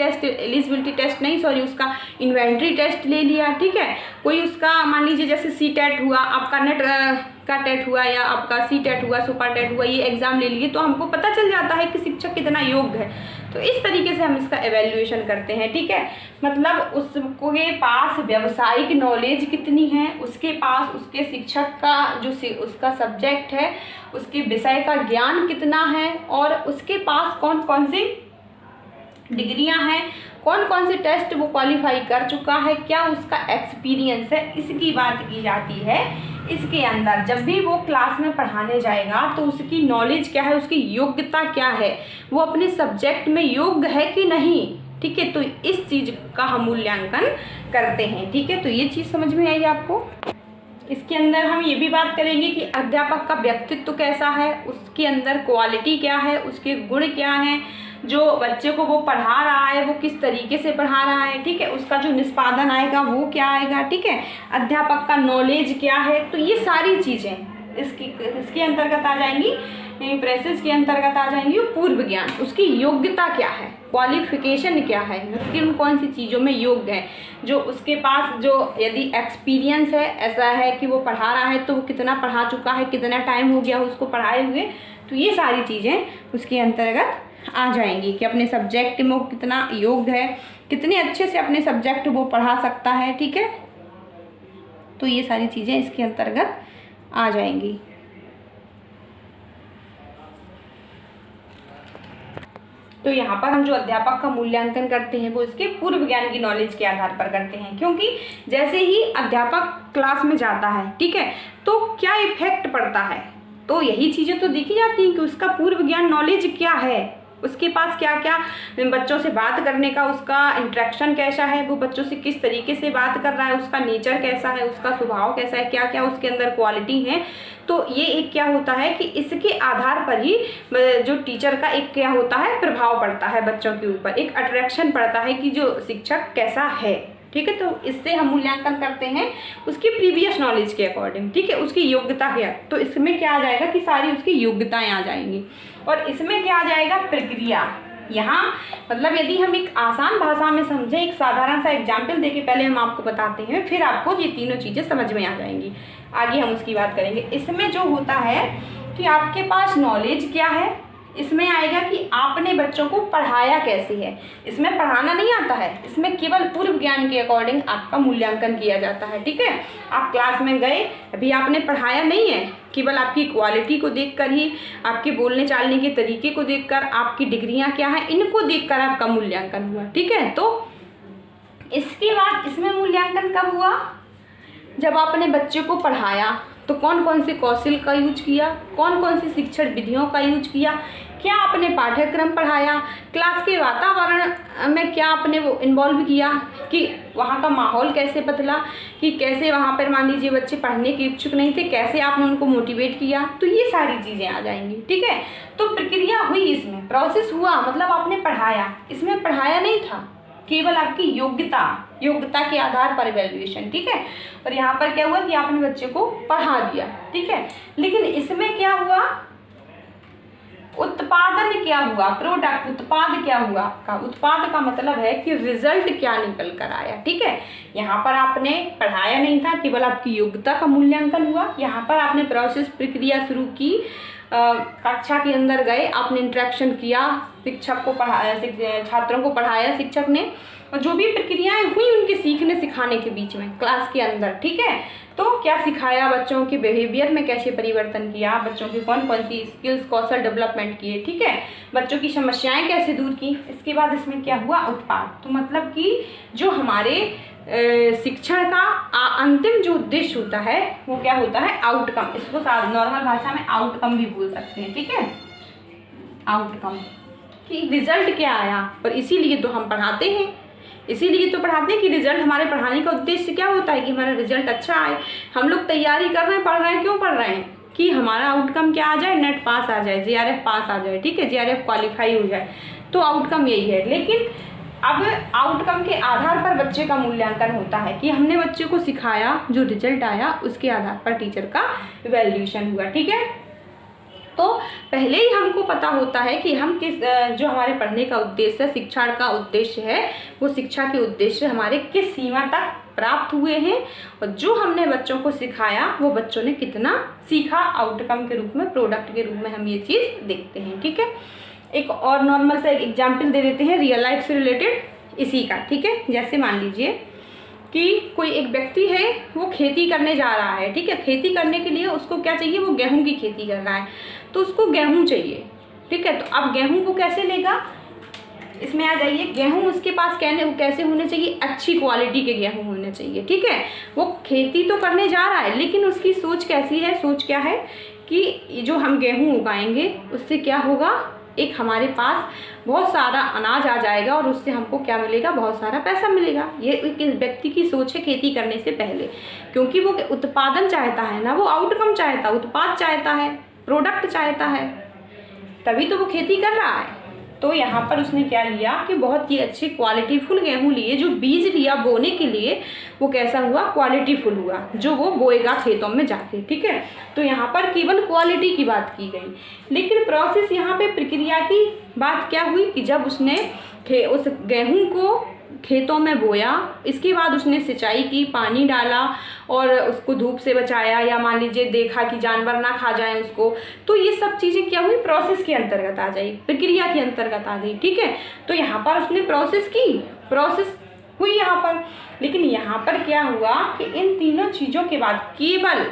टेस्ट नहीं, सॉरी, उसका इन्वेंट्री टेस्ट ले लिया, ठीक है, कोई उसका मान लीजिए जैसे CTET हुआ, आपका नेट का टेट हुआ, या आपका CTET हुआ, सुपर टेट हुआ, ये एग्जाम ले लिए, तो हमको पता चल जाता है कि शिक्षक कितना योग्य है। तो इस तरीके से हम इसका एवेल्युएशन करते हैं, ठीक है। मतलब उसके पास व्यावसायिक नॉलेज कितनी है, उसके पास उसके शिक्षक का जो उसका सब्जेक्ट है, उसके विषय का ज्ञान कितना है, और उसके पास कौन कौन सी डिग्रियां हैं, कौन कौन से टेस्ट वो क्वालिफाई कर चुका है, क्या उसका एक्सपीरियंस है, इसकी बात की जाती है। इसके अंदर जब भी वो क्लास में पढ़ाने जाएगा तो उसकी नॉलेज क्या है, उसकी योग्यता क्या है, वो अपने सब्जेक्ट में योग्य है कि नहीं, ठीक है। तो इस चीज़ का हम मूल्यांकन करते हैं, ठीक है। तो ये चीज़ समझ में आई आपको। इसके अंदर हम ये भी बात करेंगे कि अध्यापक का व्यक्तित्व कैसा है, उसके अंदर क्वालिटी क्या है, उसके गुण क्या हैं, जो बच्चे को वो पढ़ा रहा है वो किस तरीके से पढ़ा रहा है, ठीक है, उसका जो निष्पादन आएगा वो क्या आएगा, ठीक है, अध्यापक का नॉलेज क्या है। तो ये सारी चीज़ें इसके अंतर्गत आ जाएंगी, प्रेसेस के अंतर्गत आ जाएंगी। पूर्व ज्ञान, उसकी योग्यता क्या है, क्वालिफिकेशन क्या है, वो किन कौन सी चीज़ों में योग्य है, जो उसके पास जो यदि एक्सपीरियंस है, ऐसा है कि वो पढ़ा रहा है तो वो कितना पढ़ा चुका है, कितना टाइम हो गया उसको पढ़ाए हुए, तो ये सारी चीज़ें उसके अंतर्गत आ जाएंगी कि अपने सब्जेक्ट में वो कितना योग्य है, कितने अच्छे से अपने सब्जेक्ट वो पढ़ा सकता है। ठीक है, तो ये सारी चीज़ें इसके अंतर्गत आ जाएंगी। तो यहाँ पर हम जो अध्यापक का मूल्यांकन करते हैं वो इसके पूर्व ज्ञान की नॉलेज के आधार पर करते हैं, क्योंकि जैसे ही अध्यापक क्लास में जाता है, ठीक है, तो क्या इफेक्ट पड़ता है, तो यही चीज़ें तो देखी जाती हैं कि उसका पूर्व ज्ञान नॉलेज क्या है, उसके पास क्या क्या बच्चों से बात करने का उसका इंटरेक्शन कैसा है, वो बच्चों से किस तरीके से बात कर रहा है, उसका नेचर कैसा है, उसका स्वभाव कैसा है, क्या क्या उसके अंदर क्वालिटी है। तो ये एक क्या होता है कि इसके आधार पर ही जो टीचर का एक क्या होता है प्रभाव पड़ता है बच्चों के ऊपर, एक अट्रैक्शन पड़ता है कि जो शिक्षक कैसा है। ठीक है, तो इससे हम मूल्यांकन करते हैं उसकी प्रीवियस नॉलेज के अकॉर्डिंग। ठीक है, उसकी योग्यता क्या, तो इसमें क्या आ जाएगा कि सारी उसकी योग्यताएं आ जाएंगी। और इसमें क्या आ जाएगा, प्रक्रिया। यहाँ मतलब यदि हम एक आसान भाषा में समझें, एक साधारण सा एग्जाम्पल देके पहले हम आपको बताते हैं, फिर आपको ये तीनों चीज़ें समझ में आ जाएंगी, आगे हम उसकी बात करेंगे। इसमें जो होता है कि आपके पास नॉलेज क्या है, इसमें आएगा कि आपने बच्चों को पढ़ाया कैसे है। इसमें पढ़ाना नहीं आता है, इसमें केवल पूर्व ज्ञान के अकॉर्डिंग आपका मूल्यांकन किया जाता है। ठीक है, आप क्लास में गए, अभी आपने पढ़ाया नहीं है, केवल आपकी क्वालिटी को देखकर ही, आपके बोलने चालने के तरीके को देखकर, आपकी डिग्रियां क्या हैं, इनको देखकर आपका मूल्यांकन हुआ। ठीक है, तो इसके बाद इसमें मूल्यांकन कब हुआ, जब आपने बच्चे को पढ़ाया तो कौन कौन से कौशल का यूज किया, कौन कौन सी शिक्षण विधियों का यूज किया, क्या आपने पाठ्यक्रम पढ़ाया, क्लास के वातावरण में क्या आपने वो इन्वॉल्व किया, कि वहाँ का माहौल कैसे बदला, कि कैसे वहाँ पर मान लीजिए बच्चे पढ़ने के इच्छुक नहीं थे, कैसे आपने उनको मोटिवेट किया, तो ये सारी चीज़ें आ जाएंगी। ठीक है, तो प्रक्रिया हुई, इसमें प्रोसेस हुआ, मतलब आपने पढ़ाया, इसमें पढ़ाया नहीं था, केवल आपकी योग्यता के आधार पर इवैल्यूएशन। ठीक है, और यहाँ पर क्या हुआ कि आपने बच्चे को पढ़ा दिया। ठीक है, लेकिन इसमें क्या हुआ, उत्पादन क्या हुआ, प्रोडक्ट उत्पाद क्या हुआ का, उत्पाद का मतलब है कि रिजल्ट क्या निकल कर आया। ठीक है, यहाँ पर आपने पढ़ाया नहीं था, केवल आपकी योग्यता का मूल्यांकन हुआ। यहाँ पर आपने प्रोसेस प्रक्रिया शुरू की, कक्षा के अंदर गए, आपने इंटरेक्शन किया, शिक्षक को पढ़ाया, छात्रों को पढ़ाया शिक्षक ने, और जो भी प्रक्रियाएं हुई उनके सीखने सिखाने के बीच में क्लास के अंदर। ठीक है, तो क्या सिखाया, बच्चों के बिहेवियर में कैसे परिवर्तन किया, बच्चों की कौन कौन सी स्किल्स कौशल डेवलपमेंट किए। ठीक है, बच्चों की समस्याएं कैसे दूर की। इसके बाद इसमें क्या हुआ, उत्पाद। तो मतलब कि जो हमारे शिक्षण का अंतिम जो उद्देश्य होता है वो क्या होता है, आउटकम। इसको नॉर्मल भाषा में आउटकम भी बोल सकते हैं। ठीक है, आउटकम कि रिजल्ट क्या आया, और इसीलिए तो हम पढ़ाते हैं, इसीलिए तो पढ़ाते हैं कि रिजल्ट, हमारे पढ़ाने का उद्देश्य क्या होता है कि हमारा रिजल्ट अच्छा आए। हम लोग तैयारी कर रहे हैं, पढ़ रहे हैं, क्यों पढ़ रहे हैं, कि हमारा आउटकम क्या आ जाए, नेट पास आ जाए, JRF पास आ जाए। ठीक है, JRF क्वालिफाई हो जाए, तो आउटकम यही है। लेकिन अब आउटकम के आधार पर बच्चे का मूल्यांकन होता है कि हमने बच्चे को सिखाया, जो रिजल्ट आया उसके आधार पर टीचर का इवैल्यूएशन हुआ। ठीक है, तो पहले ही हमको पता होता है कि हम किस, जो हमारे पढ़ने का उद्देश्य है, शिक्षा का उद्देश्य है, वो शिक्षा के उद्देश्य हमारे किस सीमा तक प्राप्त हुए हैं, और जो हमने बच्चों को सिखाया वो बच्चों ने कितना सीखा, आउटकम के रूप में, प्रोडक्ट के रूप में हम ये चीज़ देखते हैं। ठीक है, एक और नॉर्मल सा एक एग्जाम्पल दे देते हैं रियल लाइफ से रिलेटेड इसी का। ठीक है, जैसे मान लीजिए कि कोई एक व्यक्ति है, वो खेती करने जा रहा है। ठीक है, खेती करने के लिए उसको क्या चाहिए, वो गेहूं की खेती कर रहा है, तो उसको गेहूं चाहिए। ठीक है, तो अब गेहूं को कैसे लेगा, इसमें आ जाइए, गेहूं उसके पास कैसे होने चाहिए, अच्छी क्वालिटी के गेहूं होने चाहिए। ठीक है, वो खेती तो करने जा रहा है, लेकिन उसकी सोच कैसी है, सोच क्या है कि जो हम गेहूं उगाएंगे उससे क्या होगा, एक हमारे पास बहुत सारा अनाज आ जाएगा और उससे हमको क्या मिलेगा, बहुत सारा पैसा मिलेगा। ये एक व्यक्ति की सोच है खेती करने से पहले, क्योंकि वो उत्पादन चाहता है ना, वो आउटकम चाहता है, उत्पाद चाहता है, प्रोडक्ट चाहता है, तभी तो वो खेती कर रहा है। तो यहाँ पर उसने क्या लिया कि बहुत ही अच्छे क्वालिटीफुल गेहूँ लिए, जो बीज लिया बोने के लिए वो कैसा हुआ, क्वालिटीफुल हुआ, जो वो बोएगा खेतों में जाके। ठीक है, तो यहाँ पर केवल क्वालिटी की बात की गई, लेकिन प्रोसेस यहाँ पे प्रक्रिया की बात क्या हुई कि जब उसने उस गेहूँ को खेतों में बोया, इसके बाद उसने सिंचाई की, पानी डाला और उसको धूप से बचाया, या मान लीजिए देखा कि जानवर ना खा जाएं उसको, तो ये सब चीज़ें क्या हुई, प्रोसेस के अंतर्गत आ जाएगी, प्रक्रिया के अंतर्गत आ गई। ठीक है, तो यहाँ पर उसने प्रोसेस की, प्रोसेस हुई यहाँ पर। लेकिन यहाँ पर क्या हुआ कि इन तीनों चीज़ों के बाद केवल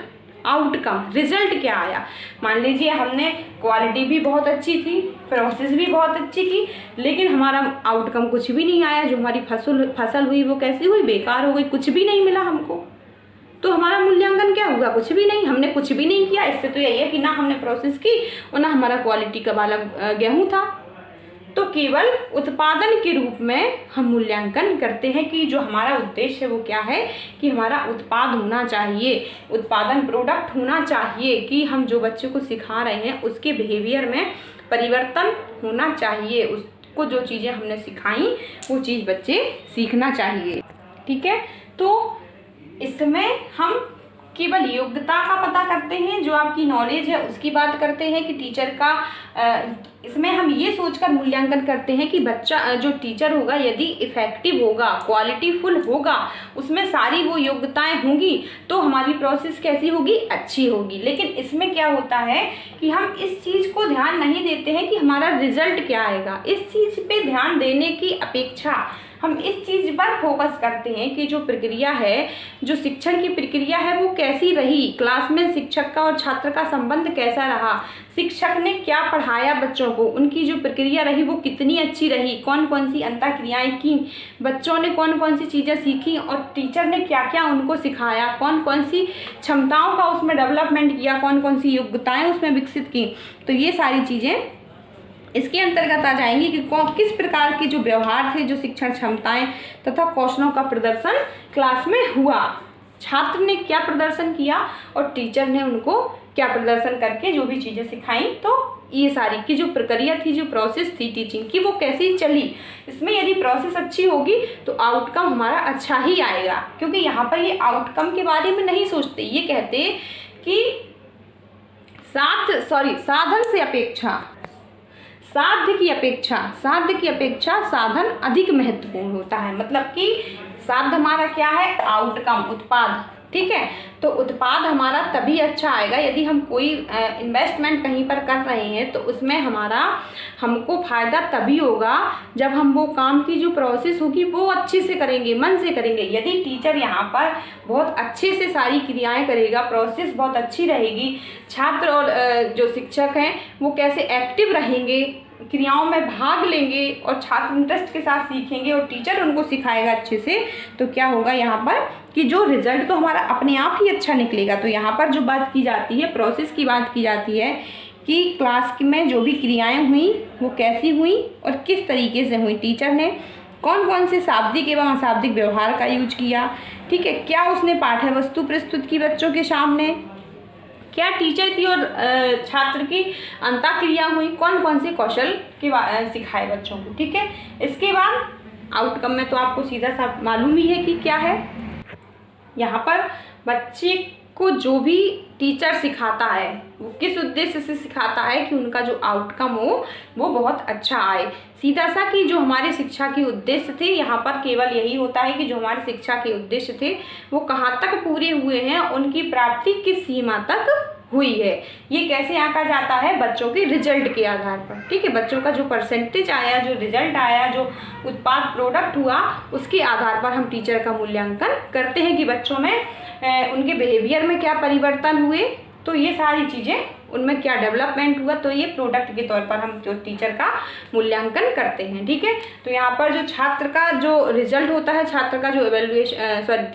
आउटकम, रिजल्ट क्या आया। मान लीजिए हमने क्वालिटी भी बहुत अच्छी थी, प्रोसेस भी बहुत अच्छी की, लेकिन हमारा आउटकम कुछ भी नहीं आया। जो हमारी फसल हुई वो कैसी हुई, बेकार हो गई, कुछ भी नहीं मिला हमको। तो हमारा मूल्यांकन क्या हुआ, कुछ भी नहीं, हमने कुछ भी नहीं किया। इससे तो यही है कि ना हमने प्रोसेस की और ना हमारा क्वालिटी का वाला गेहूँ था। तो केवल उत्पादन के रूप में हम मूल्यांकन करते हैं कि जो हमारा उद्देश्य है वो क्या है, कि हमारा उत्पाद होना चाहिए, उत्पादन प्रोडक्ट होना चाहिए, कि हम जो बच्चों को सिखा रहे हैं उसके बिहेवियर में परिवर्तन होना चाहिए, उसको जो चीज़ें हमने सिखाई वो चीज़ बच्चे सीखना चाहिए। ठीक है, तो इसमें हम केवल योग्यता का पता करते हैं, जो आपकी नॉलेज है उसकी बात करते हैं कि टीचर का इसमें हम ये सोचकर मूल्यांकन करते हैं कि बच्चा जो टीचर होगा यदि इफ़ेक्टिव होगा, क्वालिटीफुल होगा, उसमें सारी वो योग्यताएं होंगी, तो हमारी प्रोसेस कैसी होगी, अच्छी होगी। लेकिन इसमें क्या होता है कि हम इस चीज़ को ध्यान नहीं देते हैं कि हमारा रिजल्ट क्या आएगा। इस चीज़ पे ध्यान देने की अपेक्षा हम इस चीज़ पर फोकस करते हैं कि जो प्रक्रिया है, जो शिक्षण की प्रक्रिया है वो कैसी रही, क्लास में शिक्षक का और छात्र का संबंध कैसा रहा, शिक्षक ने क्या पढ़ाया बच्चों को, उनकी जो प्रक्रिया रही वो कितनी अच्छी रही, कौन कौन सी अंतःक्रियाएं की, बच्चों ने कौन कौन सी चीज़ें सीखी और टीचर ने क्या क्या उनको सिखाया, कौन कौन सी क्षमताओं का उसमें डेवलपमेंट किया, कौन कौन सी योग्यताएँ उसमें विकसित की। तो ये सारी चीज़ें इसके अंतर्गत आ जाएंगी कि किस प्रकार के जो व्यवहार थे, जो शिक्षण क्षमताएं तथा कौशलों का प्रदर्शन क्लास में हुआ, छात्र ने क्या प्रदर्शन किया और टीचर ने उनको क्या प्रदर्शन करके जो भी चीज़ें सिखाई। तो ये सारी की जो प्रक्रिया थी, जो प्रोसेस थी टीचिंग की, वो कैसी चली। इसमें यदि प्रोसेस अच्छी होगी तो आउटकम हमारा अच्छा ही आएगा, क्योंकि यहाँ पर ये आउटकम के बारे में नहीं सोचते, ये कहते कि साधन से अपेक्षा, साध्य की अपेक्षा साधन अधिक महत्वपूर्ण होता है। मतलब कि साध्य हमारा क्या है, आउटकम, उत्पाद। ठीक है, तो उत्पाद हमारा तभी अच्छा आएगा यदि हम कोई इन्वेस्टमेंट कहीं पर कर रहे हैं तो उसमें हमको फ़ायदा तभी होगा जब हम वो काम की जो प्रोसेस होगी वो अच्छे से करेंगे, मन से करेंगे। यदि टीचर यहाँ पर बहुत अच्छे से सारी क्रियाएं करेगा, प्रोसेस बहुत अच्छी रहेगी, छात्र और जो शिक्षक हैं वो कैसे एक्टिव रहेंगे, क्रियाओं में भाग लेंगे और छात्र इंटरेस्ट के साथ सीखेंगे और टीचर उनको सिखाएगा अच्छे से, तो क्या होगा यहाँ पर कि जो रिजल्ट तो हमारा अपने आप ही अच्छा निकलेगा। तो यहाँ पर जो बात की जाती है, प्रोसेस की बात की जाती है कि क्लास में जो भी क्रियाएं हुई वो कैसी हुई और किस तरीके से हुई, टीचर ने कौन कौन से शाब्दिक एवं अशाब्दिक व्यवहार का यूज किया। ठीक है, क्या उसने पाठ्य वस्तु प्रस्तुत की बच्चों के सामने, क्या टीचर की और छात्र की अंतःक्रिया हुई, कौन कौन से कौशल के सिखाए बच्चों को। ठीक है, इसके बाद आउटकम में तो आपको सीधा सा मालूम ही है कि क्या है। यहाँ पर बच्चे को जो भी टीचर सिखाता है वो किस उद्देश्य से सिखाता है कि उनका जो आउटकम हो वो बहुत अच्छा आए। सीधा सा कि जो हमारे शिक्षा के उद्देश्य थे, यहाँ पर केवल यही होता है कि जो हमारे शिक्षा के उद्देश्य थे वो कहाँ तक पूरे हुए हैं, उनकी प्राप्ति किस सीमा तक हुई है। ये कैसे आंका जाता है, बच्चों के रिजल्ट के आधार पर। ठीक है, बच्चों का जो परसेंटेज आया, जो रिजल्ट आया, जो उत्पाद प्रोडक्ट हुआ, उसके आधार पर हम टीचर का मूल्यांकन करते हैं कि बच्चों में उनके बिहेवियर में क्या परिवर्तन हुए, तो ये सारी चीज़ें उनमें क्या डेवलपमेंट हुआ, तो ये प्रोडक्ट के तौर पर हम जो टीचर का मूल्यांकन करते हैं। ठीक है, तो यहाँ पर जो छात्र का जो रिजल्ट होता है, छात्र का जो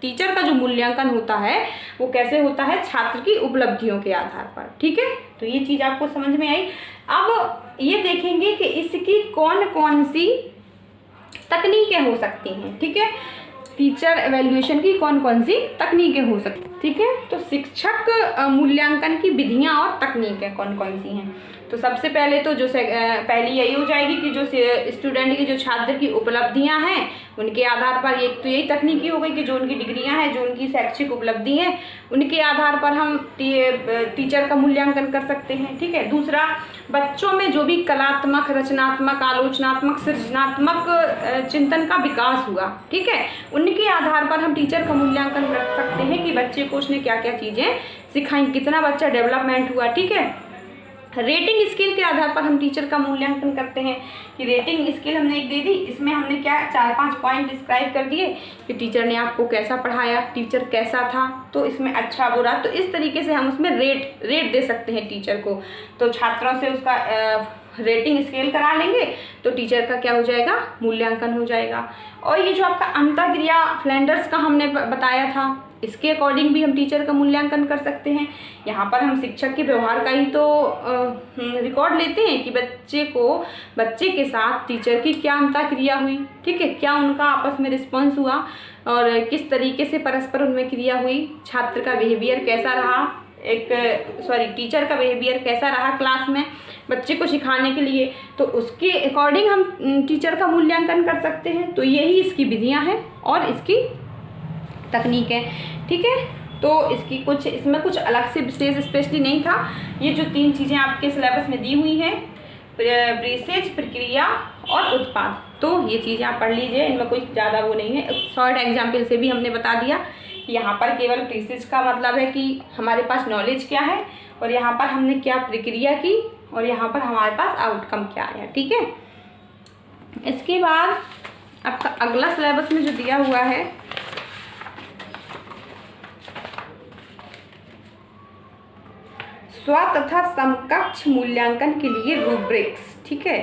टीचर का जो मूल्यांकन होता है वो कैसे होता है, छात्र की उपलब्धियों के आधार पर। ठीक है, तो ये चीज़ आपको समझ में आई। अब ये देखेंगे कि इसकी कौन कौन सी तकनीकें हो सकती हैं। ठीक है, टीचर एवेल्युएशन की कौन कौन सी तकनीकें हो सकती हैं। ठीक है। तो शिक्षक मूल्यांकन की विधियां और तकनीकें कौन कौन सी हैं? तो सबसे पहले तो जो पहली यही हो जाएगी कि जो स्टूडेंट की, जो छात्र की उपलब्धियां हैं, उनके आधार पर, एक तो यही तकनीकी हो गई कि जो उनकी डिग्रियां हैं, जो उनकी शैक्षिक उपलब्धि हैं, उनके आधार पर हम टीचर का मूल्यांकन कर सकते हैं। ठीक है। दूसरा, बच्चों में जो भी कलात्मक, रचनात्मक, आलोचनात्मक, सृजनात्मक चिंतन का विकास हुआ, ठीक है, उनके आधार पर हम टीचर का मूल्यांकन कर सकते हैं कि बच्चे को उसने क्या क्या चीज़ें सिखाई, कितना बच्चा डेवलपमेंट हुआ। ठीक है। रेटिंग स्केल के आधार पर हम टीचर का मूल्यांकन करते हैं कि रेटिंग स्केल हमने एक दे दी, इसमें हमने क्या 4-5 पॉइंट डिस्क्राइब कर दिए कि टीचर ने आपको कैसा पढ़ाया, टीचर कैसा था, तो इसमें अच्छा बुरा, तो इस तरीके से हम उसमें रेट दे सकते हैं टीचर को। तो छात्रों से उसका रेटिंग स्केल करा लेंगे तो टीचर का क्या हो जाएगा, मूल्यांकन हो जाएगा। और ये जो आपका अंतःक्रिया फ्लैंडर्स का हमने बताया था, इसके अकॉर्डिंग भी हम टीचर का मूल्यांकन कर सकते हैं। यहाँ पर हम शिक्षक के व्यवहार का ही तो रिकॉर्ड लेते हैं कि बच्चे के साथ टीचर की क्या अंतःक्रिया हुई, ठीक है, क्या उनका आपस में रिस्पॉन्स हुआ और किस तरीके से परस्पर उनमें क्रिया हुई, छात्र का बिहेवियर कैसा रहा, टीचर का बिहेवियर कैसा रहा क्लास में बच्चे को सिखाने के लिए, तो उसके अकॉर्डिंग हम टीचर का मूल्यांकन कर सकते हैं। तो यही इसकी विधियाँ हैं और इसकी तकनीक है। ठीक है। तो इसमें कुछ अलग से विशेष स्पेशली नहीं था। ये जो 3 चीज़ें आपके सिलेबस में दी हुई हैं, प्रीसेज, प्रक्रिया और उत्पाद, तो ये चीज़ें आप पढ़ लीजिए, इनमें कोई ज़्यादा वो नहीं है। शॉर्ट एग्जाम्पल से भी हमने बता दिया। यहाँ पर केवल प्रीसेज का मतलब है कि हमारे पास नॉलेज क्या है, और यहाँ पर हमने क्या प्रक्रिया की, और यहाँ पर हमारे पास आउटकम क्या आया। ठीक है। इसके बाद आपका अगला सिलेबस में जो दिया हुआ है, स्व तथा समकक्ष मूल्यांकन के लिए रूब्रिक्स। ठीक है।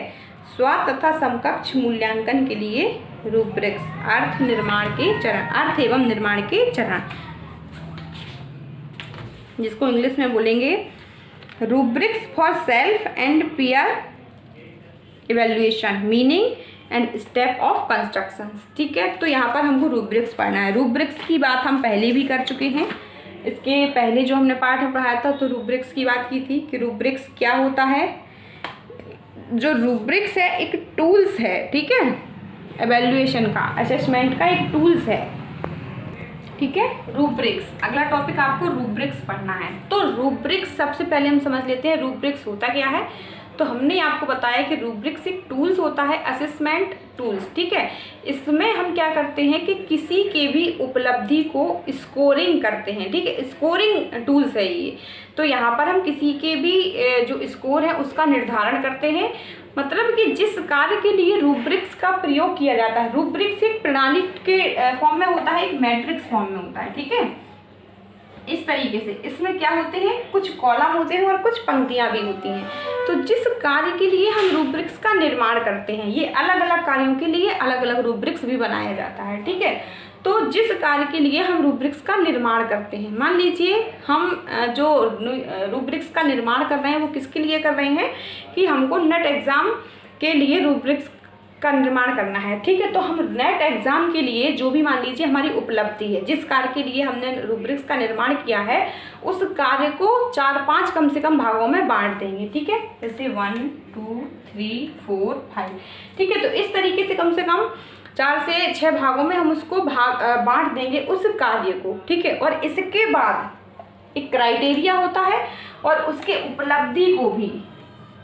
स्व तथा समकक्ष मूल्यांकन के लिए रूब्रिक्स, अर्थ एवं निर्माण के चरण, जिसको इंग्लिश में बोलेंगे rubrics for self and peer evaluation, meaning and step of construction. ठीक है। तो यहाँ पर हमको रूब्रिक्स पढ़ना है। रूब्रिक्स की बात हम पहले भी कर चुके हैं, इसके पहले जो हमने पाठ में पढ़ाया था तो रूब्रिक्स की बात की थी कि रूब्रिक्स क्या होता है। जो रूब्रिक्स है एक टूल्स है, ठीक है, एवेल्युएशन का, असेसमेंट का एक टूल्स है। ठीक है। रूब्रिक्स, अगला टॉपिक आपको रूब्रिक्स पढ़ना है। तो रूब्रिक्स सबसे पहले हम समझ लेते हैं रूब्रिक्स होता क्या है। तो हमने आपको बताया कि रूब्रिक्स एक टूल्स होता है, असेसमेंट टूल्स। ठीक है। इसमें हम क्या करते हैं कि किसी के भी उपलब्धि को स्कोरिंग करते हैं। ठीक है। स्कोरिंग टूल्स है ये। तो यहाँ पर हम किसी के भी जो स्कोर है उसका निर्धारण करते हैं, मतलब कि जिस कार्य के लिए रूब्रिक्स का प्रयोग किया जाता है। रूब्रिक्स एक प्रणाली के फॉर्म में होता है, एक मैट्रिक्स फॉर्म में होता है। ठीक है। इस तरीके से इसमें क्या होते हैं, कुछ कॉलम होते हैं और कुछ पंक्तियां भी होती हैं। तो जिस कार्य के लिए हम रूब्रिक्स का निर्माण करते हैं, ये अलग अलग कार्यों के लिए अलग अलग रूब्रिक्स भी बनाया जाता है। ठीक है। तो जिस कार्य के लिए हम रूब्रिक्स का निर्माण करते हैं, मान लीजिए हम जो रूब्रिक्स का निर्माण कर रहे हैं वो किसके लिए कर रहे हैं कि हमको नेट एग्ज़ाम के लिए रूब्रिक्स का निर्माण करना है। ठीक है। तो हम नेट एग्जाम के लिए जो भी मान लीजिए हमारी उपलब्धि है, जिस कार्य के लिए हमने रूब्रिक्स का निर्माण किया है, उस कार्य को 4-5 कम से कम भागों में बांट देंगे। ठीक है। जैसे 1 2 3 4 5। ठीक है। तो इस तरीके से कम 4 से 6 भागों में हम उसको बांट देंगे उस कार्य को। ठीक है। और इसके बाद एक क्राइटेरिया होता है और उसके उपलब्धि को भी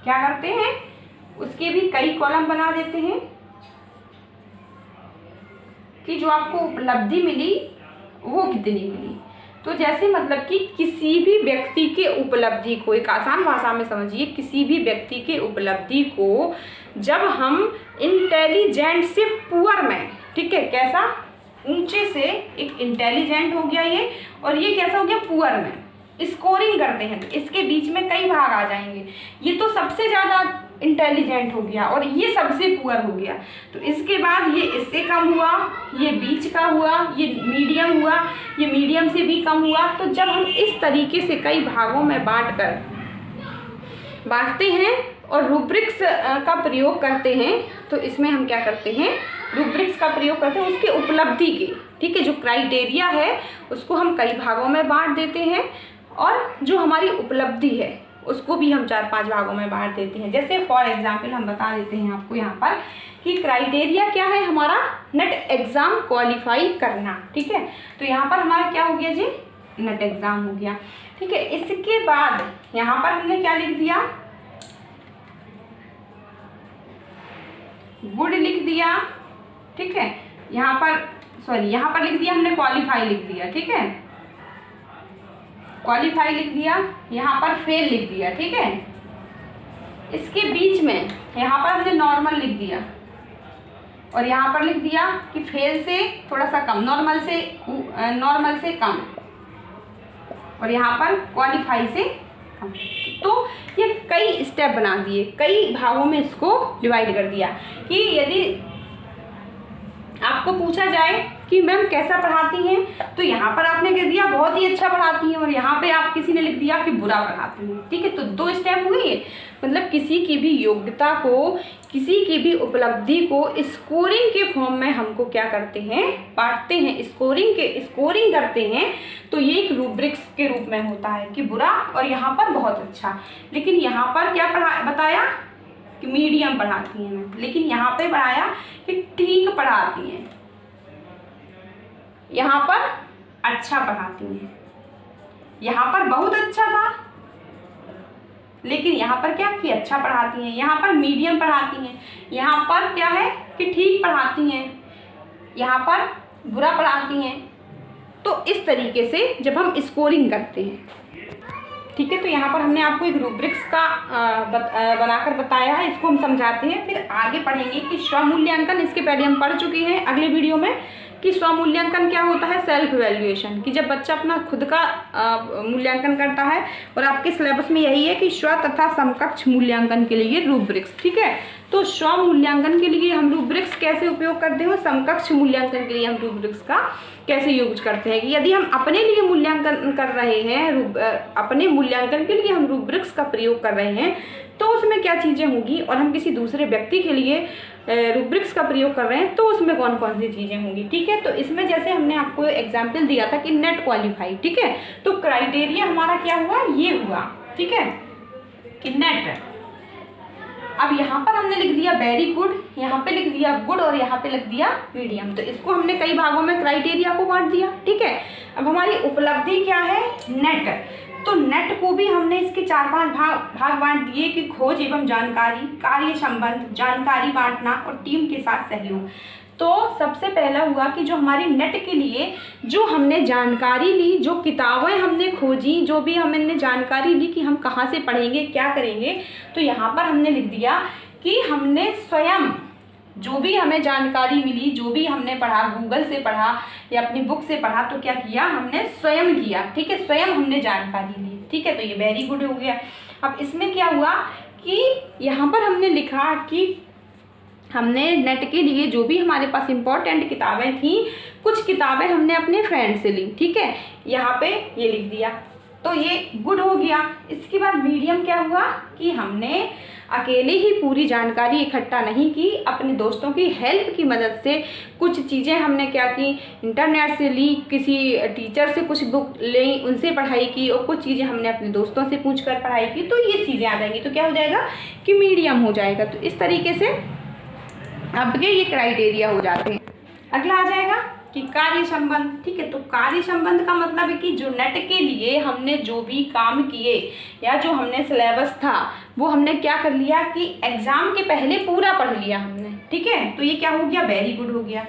क्या करते हैं, उसके भी कई कॉलम बना देते हैं कि जो आपको उपलब्धि मिली वो कितनी मिली। तो जैसे मतलब कि किसी भी व्यक्ति के उपलब्धि को, एक आसान भाषा में समझिए, किसी भी व्यक्ति के उपलब्धि को जब हम इंटेलिजेंट से पुअर में, ठीक है, कैसा, ऊंचे से एक इंटेलिजेंट हो गया ये, और ये कैसा हो गया, पुअर में स्कोरिंग करते हैं, तो इसके बीच में कई भाग आ जाएंगे। ये तो सबसे ज़्यादा इंटेलिजेंट हो गया और ये सबसे पुअर हो गया। तो इसके बाद ये इससे कम हुआ, ये बीच का हुआ, ये मीडियम हुआ, ये मीडियम से भी कम हुआ। तो जब हम इस तरीके से कई भागों में बांटते हैं और रूब्रिक्स का प्रयोग करते हैं, तो इसमें हम क्या करते हैं, रूब्रिक्स का प्रयोग करते हैं उसके उपलब्धि के, ठीक है। जो क्राइटेरिया है उसको हम कई भागों में बांट देते हैं और जो हमारी उपलब्धि है उसको भी हम 4-5 भागों में बांट देते हैं। जैसे फॉर एग्जाम्पल हम बता देते हैं आपको यहाँ पर कि क्राइटेरिया क्या है हमारा, नेट एग्ज़ाम क्वालिफाई करना, ठीक है। तो यहाँ पर हमारा क्या हो गया जी, नेट एग्ज़ाम हो गया, ठीक है। इसके बाद यहाँ पर हमने क्या लिख दिया, गुड लिख दिया, ठीक है। यहाँ पर लिख दिया हमने क्वालिफाई लिख दिया, ठीक है, क्वालिफाई लिख दिया, यहाँ पर फेल लिख दिया, ठीक है। इसके बीच में यहाँ पर हमने नॉर्मल लिख दिया और यहाँ पर लिख दिया कि फेल से थोड़ा सा कम, नॉर्मल से कम, और यहाँ पर क्वालिफाई से कम। तो ये कई स्टेप बना दिए, कई भागों में इसको डिवाइड कर दिया कि यदि आपको पूछा जाए कि मैम कैसा पढ़ाती हैं, तो यहाँ पर आपने कह दिया बहुत ही अच्छा पढ़ाती हैं, और यहाँ पे आप किसी ने लिख दिया कि बुरा पढ़ाती हैं, ठीक है। तो 2 स्टेप हो गई है। मतलब किसी की भी योग्यता को, किसी की भी उपलब्धि को स्कोरिंग के फॉर्म में हमको क्या करते हैं, बांटते हैं, स्कोरिंग करते हैं। तो ये एक रूब्रिक्स के रूप में होता है कि बुरा और यहाँ पर बहुत अच्छा। लेकिन यहाँ पर क्या बताया कि मीडियम पढ़ाती हैं, लेकिन यहाँ पे बढ़ाया कि ठीक पढ़ाती हैं, यहाँ पर अच्छा पढ़ाती हैं, यहाँ पर बहुत अच्छा था, लेकिन यहाँ पर क्या कि अच्छा पढ़ाती हैं, यहाँ पर मीडियम पढ़ाती हैं, यहाँ पर क्या है कि ठीक पढ़ाती हैं, यहाँ पर बुरा पढ़ाती हैं। तो इस तरीके से जब हम स्कोरिंग करते हैं, ठीक है। तो यहाँ पर हमने आपको एक रूब्रिक्स का बनाकर बताया है, इसको हम समझाते हैं, फिर आगे पढ़ेंगे कि स्वमूल्यांकन। इसके पहले हम पढ़ चुके हैं अगले वीडियो में कि स्वमूल्यांकन क्या होता है, सेल्फ इवैल्यूएशन, कि जब बच्चा अपना खुद का मूल्यांकन करता है। और आपके सिलेबस में यही है कि स्व तथा समकक्ष मूल्यांकन के लिए रूब्रिक्स, ठीक है। तो स्व मूल्यांकन के लिए हम रूब्रिक्स कैसे उपयोग करते हैं, समकक्ष मूल्यांकन के लिए हम रूब्रिक्स का कैसे यूज करते हैं। कि यदि हम अपने लिए मूल्यांकन कर रहे हैं, अपने मूल्यांकन के लिए हम रूब्रिक्स का प्रयोग कर रहे हैं, तो उसमें क्या चीज़ें होंगी, और हम किसी दूसरे व्यक्ति के लिए रूब्रिक्स का प्रयोग कर रहे हैं तो उसमें कौन कौन सी चीज़ें होंगी, ठीक है। तो इसमें जैसे हमने आपको एग्जाम्पल दिया था कि नेट क्वालिफाई, ठीक है। तो क्राइटेरिया हमारा क्या हुआ, ये हुआ, ठीक है, कि नेट। अब यहाँ पर हमने लिख दिया वेरी गुड, यहाँ पे लिख दिया गुड, और यहाँ पे लिख दिया मीडियम। तो इसको हमने कई भागों में क्राइटेरिया को बांट दिया, ठीक है। अब हमारी उपलब्धि क्या है, नेट। तो नेट को भी हमने इसके 4-5 भाग बांट दिए कि खोज एवं जानकारी, कार्य संबंध, जानकारी बांटना और टीम के साथ सहयोग। तो सबसे पहला हुआ कि जो हमारी नेट के लिए जो हमने जानकारी ली, जो किताबें हमने खोजी, जो भी हमने जानकारी ली कि हम कहाँ से पढ़ेंगे, क्या करेंगे, तो यहाँ पर हमने लिख दिया कि हमने स्वयं जो भी हमें जानकारी मिली, जो भी हमने पढ़ा, गूगल से पढ़ा या अपनी बुक से पढ़ा, तो क्या किया हमने, स्वयं किया, ठीक है, स्वयं हमने जानकारी ली, ठीक है। तो ये वेरी गुड हो गया। अब इसमें क्या हुआ कि यहाँ पर हमने लिखा कि हमने नेट के लिए जो भी हमारे पास इम्पोर्टेंट किताबें थी, कुछ किताबें हमने अपने फ्रेंड से ली, ठीक है, यहाँ पे ये लिख दिया, तो ये गुड हो गया। इसके बाद मीडियम क्या हुआ कि हमने अकेले ही पूरी जानकारी इकट्ठा नहीं की, अपने दोस्तों की हेल्प की मदद से कुछ चीज़ें हमने क्या की, इंटरनेट से ली, किसी टीचर से कुछ बुक ली, उनसे पढ़ाई की, और कुछ चीज़ें हमने अपने दोस्तों से पूछकर पढ़ाई की। तो ये चीज़ें आ जाएंगी, तो क्या हो जाएगा कि मीडियम हो जाएगा। तो इस तरीके से आपके ये क्राइटेरिया हो जाते हैं। अगला आ जाएगा कि कार्य संबंध, ठीक है। तो कार्य संबंध का मतलब है कि जो नेट के लिए हमने जो भी काम किए या जो हमने सिलेबस था वो हमने क्या कर लिया कि एग्जाम के पहले पूरा पढ़ लिया हमने, ठीक है। तो ये क्या हो गया, वेरी गुड हो गया।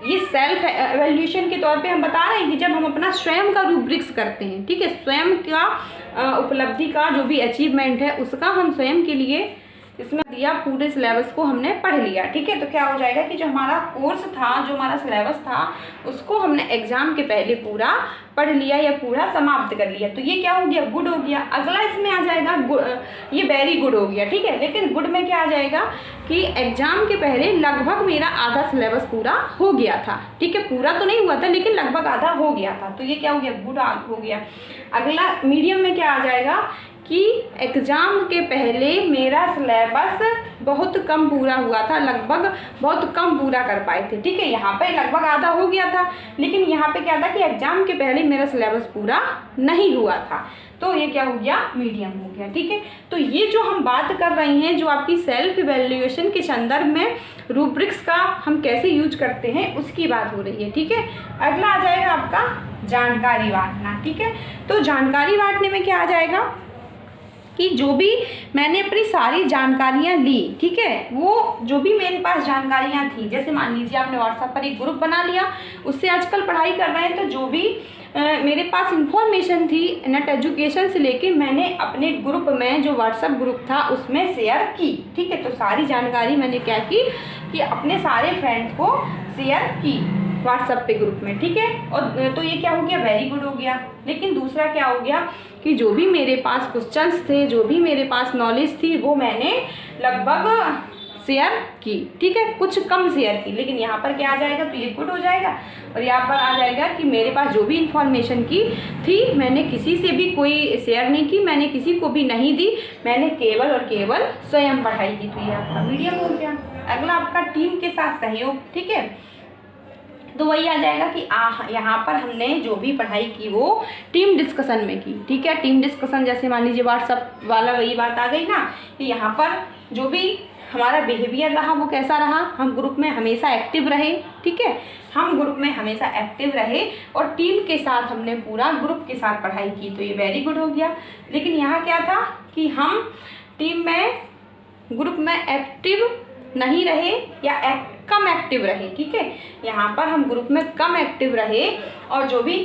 ये सेल्फ एवेल्यूशन के तौर पे हम बता रहे हैं कि जब हम अपना स्वयं का रूब्रिक्स करते हैं, ठीक है, स्वयं का उपलब्धि का जो भी अचीवमेंट है उसका हम स्वयं के लिए इसमें दिया, पूरे सिलेबस को हमने पढ़ लिया, ठीक है। तो क्या हो जाएगा कि जो हमारा कोर्स था, जो हमारा सिलेबस था, उसको हमने एग्जाम के पहले पूरा पढ़ लिया या पूरा समाप्त कर लिया। तो ये क्या हो गया, गुड हो गया। अगला इसमें आ जाएगा ये वेरी गुड हो गया, ठीक है। लेकिन गुड में क्या आ जाएगा कि एग्जाम के पहले लगभग मेरा आधा सिलेबस पूरा हो गया था, ठीक है, पूरा तो नहीं हुआ था लेकिन लगभग आधा हो गया था। तो ये क्या हो गया, गुड हो गया। अगला मीडियम में क्या आ जाएगा कि एग्ज़ाम के पहले मेरा सिलेबस बहुत कम पूरा हुआ था, लगभग बहुत कम पूरा कर पाए थे। ठीक है, यहाँ पे लगभग आधा हो गया था, लेकिन यहाँ पे क्या था कि एग्ज़ाम के पहले मेरा सिलेबस पूरा नहीं हुआ था, तो ये क्या हो गया, मीडियम हो गया। ठीक है, तो ये जो हम बात कर रहे हैं, जो आपकी सेल्फ इवैल्यूएशन के संदर्भ में रूब्रिक्स का हम कैसे यूज करते हैं उसकी बात हो रही है। ठीक है, अगला आ जाएगा आपका जानकारी बांटना। ठीक है, तो जानकारी बांटने में क्या आ जाएगा कि जो भी मैंने अपनी सारी जानकारियाँ ली, ठीक है, वो जो भी मेरे पास जानकारियाँ थी, जैसे मान लीजिए आपने व्हाट्सएप पर एक ग्रुप बना लिया, उससे आजकल पढ़ाई कर रहे हैं, तो जो भी मेरे पास इंफॉर्मेशन थी नेट एजुकेशन से लेके मैंने अपने ग्रुप में, जो व्हाट्सएप ग्रुप था उसमें शेयर की। ठीक है, तो सारी जानकारी मैंने क्या की कि अपने सारे फ्रेंड्स को शेयर की व्हाट्सएप पे ग्रुप में। ठीक है, और तो ये क्या हो गया, वेरी गुड हो गया। लेकिन दूसरा क्या हो गया कि जो भी मेरे पास क्वेश्चंस थे, जो भी मेरे पास नॉलेज थी, वो मैंने लगभग शेयर की। ठीक है, कुछ कम शेयर की, लेकिन यहाँ पर क्या आ जाएगा, तो ये गुड हो जाएगा। और यहाँ पर आ जाएगा कि मेरे पास जो भी इंफॉर्मेशन की थी, मैंने किसी से भी कोई शेयर नहीं की, मैंने किसी को भी नहीं दी, मैंने केवल और केवल स्वयं पढ़ाई की। तो ये आपका मीडियम हो गया। अगला आपका टीम के साथ सहयोग। ठीक है, तो वही आ जाएगा कि यहाँ पर हमने जो भी पढ़ाई की वो टीम डिस्कशन में की। ठीक है, टीम डिस्कशन जैसे मान लीजिए व्हाट्सएप वाला वही बात आ गई ना कि यहाँ पर जो भी हमारा बिहेवियर रहा वो कैसा रहा, हम ग्रुप में हमेशा एक्टिव रहे। ठीक है, हम ग्रुप में हमेशा एक्टिव रहे और टीम के साथ हमने पूरा ग्रुप के साथ पढ़ाई की, तो ये वेरी गुड हो गया। लेकिन यहाँ क्या था कि हम टीम में, ग्रुप में एक्टिव नहीं रहे या कम एक्टिव रहे। ठीक है, यहाँ पर हम ग्रुप में कम एक्टिव रहे और जो भी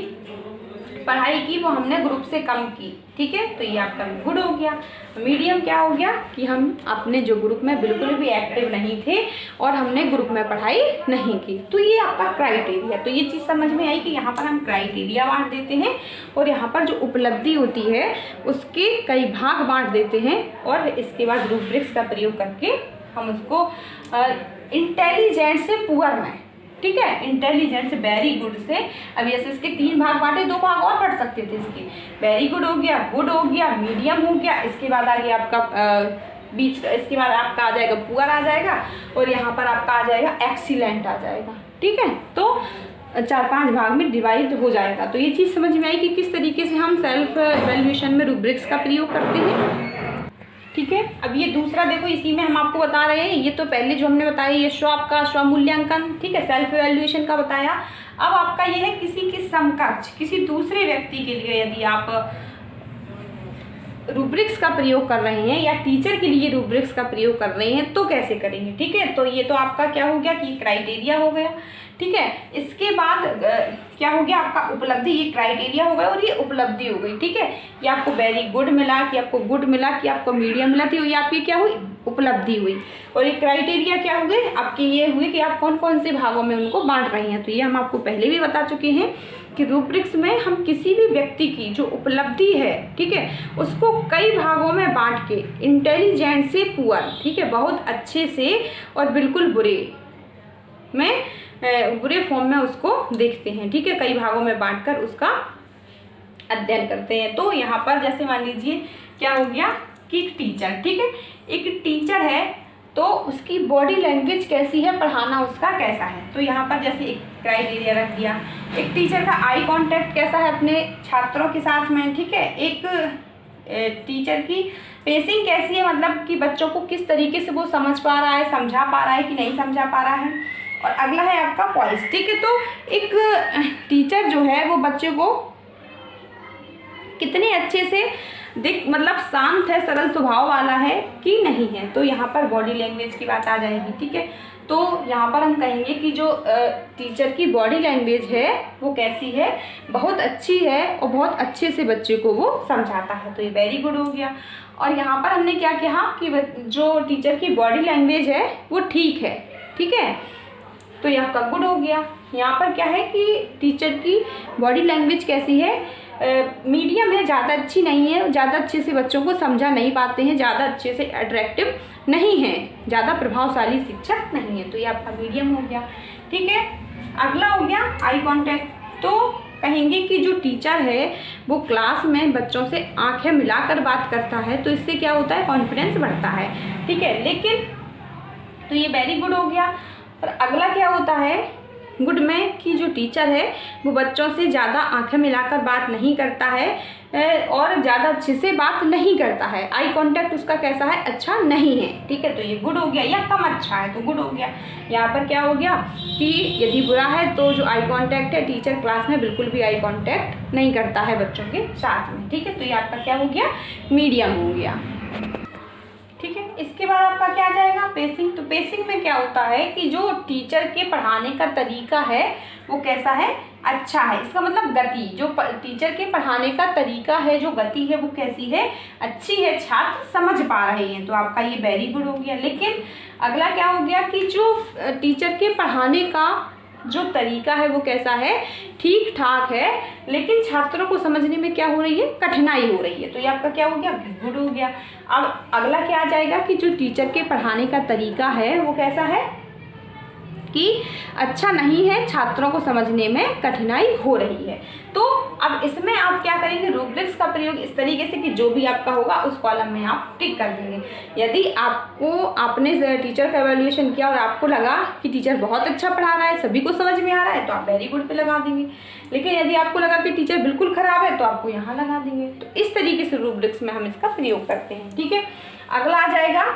पढ़ाई की वो हमने ग्रुप से कम की। ठीक है, तो ये आपका गुड हो गया। मीडियम क्या हो गया कि हम अपने जो ग्रुप में बिल्कुल भी एक्टिव नहीं थे और हमने ग्रुप में पढ़ाई नहीं की। तो ये आपका क्राइटेरिया। तो ये चीज़ समझ में आई कि यहाँ पर हम क्राइटेरिया बांट देते हैं और यहाँ पर जो उपलब्धि होती है उसके कई भाग बांट देते हैं और इसके बाद रूब्रिक्स का प्रयोग करके हम उसको इंटेलिजेंट से पुअर में, ठीक है, इंटेलिजेंट से वेरी गुड से, अब जैसे इसके 3 भाग बांटे, 2 भाग और पढ़ सकते थे इसके। वेरी गुड हो गया, गुड हो गया, मीडियम हो गया, इसके बाद आ गया आपका बीच, इसके बाद आपका आ जाएगा पुअर आ जाएगा और यहाँ पर आपका आ जाएगा एक्सीलेंट आ जाएगा। ठीक है, तो 4-5 भाग में डिवाइड हो जाएगा। तो ये चीज़ समझ में आई कि किस तरीके से हम सेल्फ इवैल्यूएशन में रूब्रिक्स का प्रयोग करते हैं। ठीक है, अब ये दूसरा देखो, इसी में हम आपको बता रहे हैं, ये तो पहले जो हमने बताया ये आपका स्वमूल्यांकन, ठीक है, सेल्फ इवैल्यूएशन का बताया। अब आपका ये है किसी के समकक्ष, किसी दूसरे व्यक्ति के लिए यदि आप रूब्रिक्स का प्रयोग कर रहे हैं या टीचर के लिए रूब्रिक्स का प्रयोग कर रहे हैं तो कैसे करेंगे। ठीक है, तो ये तो आपका क्या हो गया कि क्राइटेरिया हो गया। ठीक है, इसके बाद क्या हो गया आपका उपलब्धि, ये क्राइटेरिया हो गया और ये उपलब्धि हो गई। ठीक है, ये आपको वेरी गुड मिला कि आपको गुड मिला कि आपको मीडियम मिला, तो ये आपकी क्या हुई, उपलब्धि हुई। और ये क्राइटेरिया क्या हो गए आपके, ये हुए कि आप कौन कौन से भागों में उनको बांट रही हैं। तो ये हम आपको पहले भी बता चुके हैं कि रूब्रिक्स में हम किसी भी व्यक्ति की जो उपलब्धि है, ठीक है, उसको कई भागों में बांट के इंटेलिजेंट से पुअर, ठीक है, बहुत अच्छे से और बिल्कुल बुरे में, बुरे फॉर्म में उसको देखते हैं। ठीक है, कई भागों में बांटकर उसका अध्ययन करते हैं। तो यहाँ पर जैसे मान लीजिए क्या हो गया कि एक टीचर, ठीक है, एक टीचर है तो उसकी बॉडी लैंग्वेज कैसी है, पढ़ाना उसका कैसा है। तो यहाँ पर जैसे एक क्राइटेरिया रख दिया, एक टीचर का आई कांटेक्ट कैसा है अपने छात्रों के साथ में। ठीक है, एक टीचर की पेसिंग कैसी है, मतलब कि बच्चों को किस तरीके से वो समझ पा रहा है, समझा पा रहा है कि नहीं समझा पा रहा है। और अगला है आपका पॉइस। ठीक है, तो एक टीचर जो है वो बच्चे को कितने अच्छे से मतलब शांत है, सरल स्वभाव वाला है कि नहीं है। तो यहाँ पर बॉडी लैंग्वेज की बात आ जाएगी। ठीक है, तो यहाँ पर हम कहेंगे कि जो टीचर की बॉडी लैंग्वेज है वो कैसी है, बहुत अच्छी है और बहुत अच्छे से बच्चे को वो समझाता है। तो ये वेरी गुड हो गया। और यहाँ पर हमने क्या कहा कि जो टीचर की बॉडी लैंग्वेज है वो ठीक है। ठीक है, तो ये आपका गुड हो गया। यहाँ पर क्या है कि टीचर की बॉडी लैंग्वेज कैसी है, मीडियम है, ज़्यादा अच्छी नहीं है, ज़्यादा अच्छे से बच्चों को समझा नहीं पाते हैं, ज़्यादा अच्छे से अट्रैक्टिव नहीं है, ज़्यादा प्रभावशाली शिक्षक नहीं है। तो ये आपका मीडियम हो गया। ठीक है, अगला हो गया आई कांटेक्ट। तो कहेंगे कि जो टीचर है वो क्लास में बच्चों से आंखें मिलाकर बात करता है तो इससे क्या होता है, कॉन्फिडेंस बढ़ता है, ठीक है। लेकिन तो ये वेरी गुड हो गया। और अगला क्या होता है गुड में, कि जो टीचर है वो बच्चों से ज़्यादा आंखें मिलाकर बात नहीं करता है और ज़्यादा अच्छे से बात नहीं करता है, आई कांटेक्ट उसका कैसा है, अच्छा नहीं है, ठीक है। तो ये गुड हो गया, या कम अच्छा है तो गुड हो गया। यहाँ पर क्या हो गया कि यदि बुरा है तो जो आई कांटेक्ट है, टीचर क्लास में बिल्कुल भी आई कांटेक्ट नहीं करता है बच्चों के साथ में, ठीक है। तो ये आपका क्या हो गया, मीडियम हो गया, ठीक है। इसके बाद आपका क्या आ जाएगा, पेसिंग। तो पेसिंग में क्या होता है कि जो टीचर के पढ़ाने का तरीका है वो कैसा है, अच्छा है। इसका मतलब गति, जो टीचर के पढ़ाने का तरीका है, जो गति है वो कैसी है, अच्छी है, छात्र समझ पा रहे हैं, तो आपका ये वेरी गुड हो गया। लेकिन अगला क्या हो गया कि जो टीचर के पढ़ाने का जो तरीका है वो कैसा है, ठीक ठाक है, लेकिन छात्रों को समझने में क्या हो रही है, कठिनाई हो रही है, तो ये आपका क्या हो गया, गुड हो गया। अब अगला क्या आ जाएगा कि जो टीचर के पढ़ाने का तरीका है वो कैसा है कि अच्छा नहीं है, छात्रों को समझने में कठिनाई हो रही है। तो अब इसमें आप क्या करेंगे, रूब्रिक्स का प्रयोग इस तरीके से कि जो भी आपका होगा उस कॉलम में आप टिक कर देंगे। यदि आपने टीचर का एवेल्यूएशन किया और आपको लगा कि टीचर बहुत अच्छा पढ़ा रहा है, सभी को समझ में आ रहा है, तो आप वेरी गुड पे लगा देंगे। लेकिन यदि आपको लगा कि टीचर बिल्कुल ख़राब है तो आपको यहाँ लगा देंगे। तो इस तरीके से रूब्रिक्स में हम इसका प्रयोग करते हैं, ठीक है। अगला आ जाएगा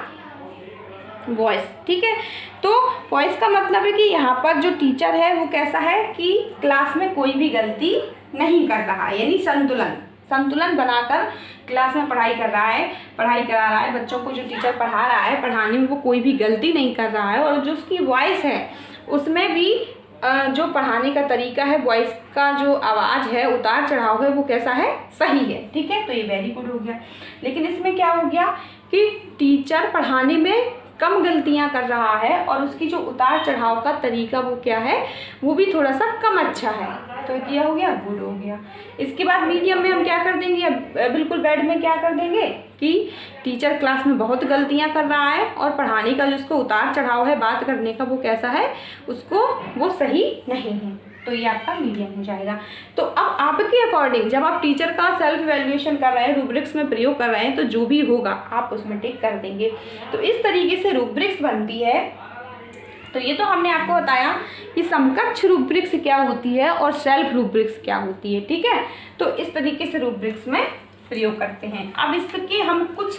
वॉइस, ठीक है। तो वॉइस का मतलब है कि यहाँ पर जो टीचर है वो कैसा है कि क्लास में कोई भी गलती नहीं कर रहा है, यानी संतुलन बनाकर क्लास में पढ़ाई करा रहा है बच्चों को। जो टीचर पढ़ा रहा है, पढ़ाने में वो कोई भी गलती नहीं कर रहा है, और जो उसकी वॉइस है उसमें भी जो पढ़ाने का तरीका है, वॉइस का जो आवाज़ है, उतार चढ़ाव है, वो कैसा है, सही है, ठीक है। तो ये वेरी गुड हो गया। लेकिन इसमें क्या हो गया कि टीचर पढ़ाने में कम गलतियां कर रहा है और उसकी जो उतार चढ़ाव का तरीका वो क्या है, वो भी थोड़ा सा कम अच्छा है, तो क्या हो गया, गुड हो गया। इसके बाद मीडियम में हम क्या कर देंगे, बिल्कुल बैड में क्या कर देंगे कि टीचर क्लास में बहुत गलतियां कर रहा है और पढ़ाने का जो उसको उतार चढ़ाव है बात करने का वो कैसा है, उसको वो सही नहीं है, तो ये आपका मीडियम हो जाएगा। तो अब आपके अकॉर्डिंग जब आप टीचर का सेल्फ इवैल्यूएशन कर रहे हैं, रूब्रिक्स में प्रयोग कर रहे हैं, तो जो भी होगा आप उसमें टिक कर देंगे। तो इस तरीके से रूब्रिक्स बनती है। तो ये तो हमने आपको बताया कि समकक्ष रूब्रिक्स क्या होती है और सेल्फ रूब्रिक्स क्या होती है, ठीक है। तो इस तरीके से रूब्रिक्स में प्रयोग करते हैं। अब इसके हम कुछ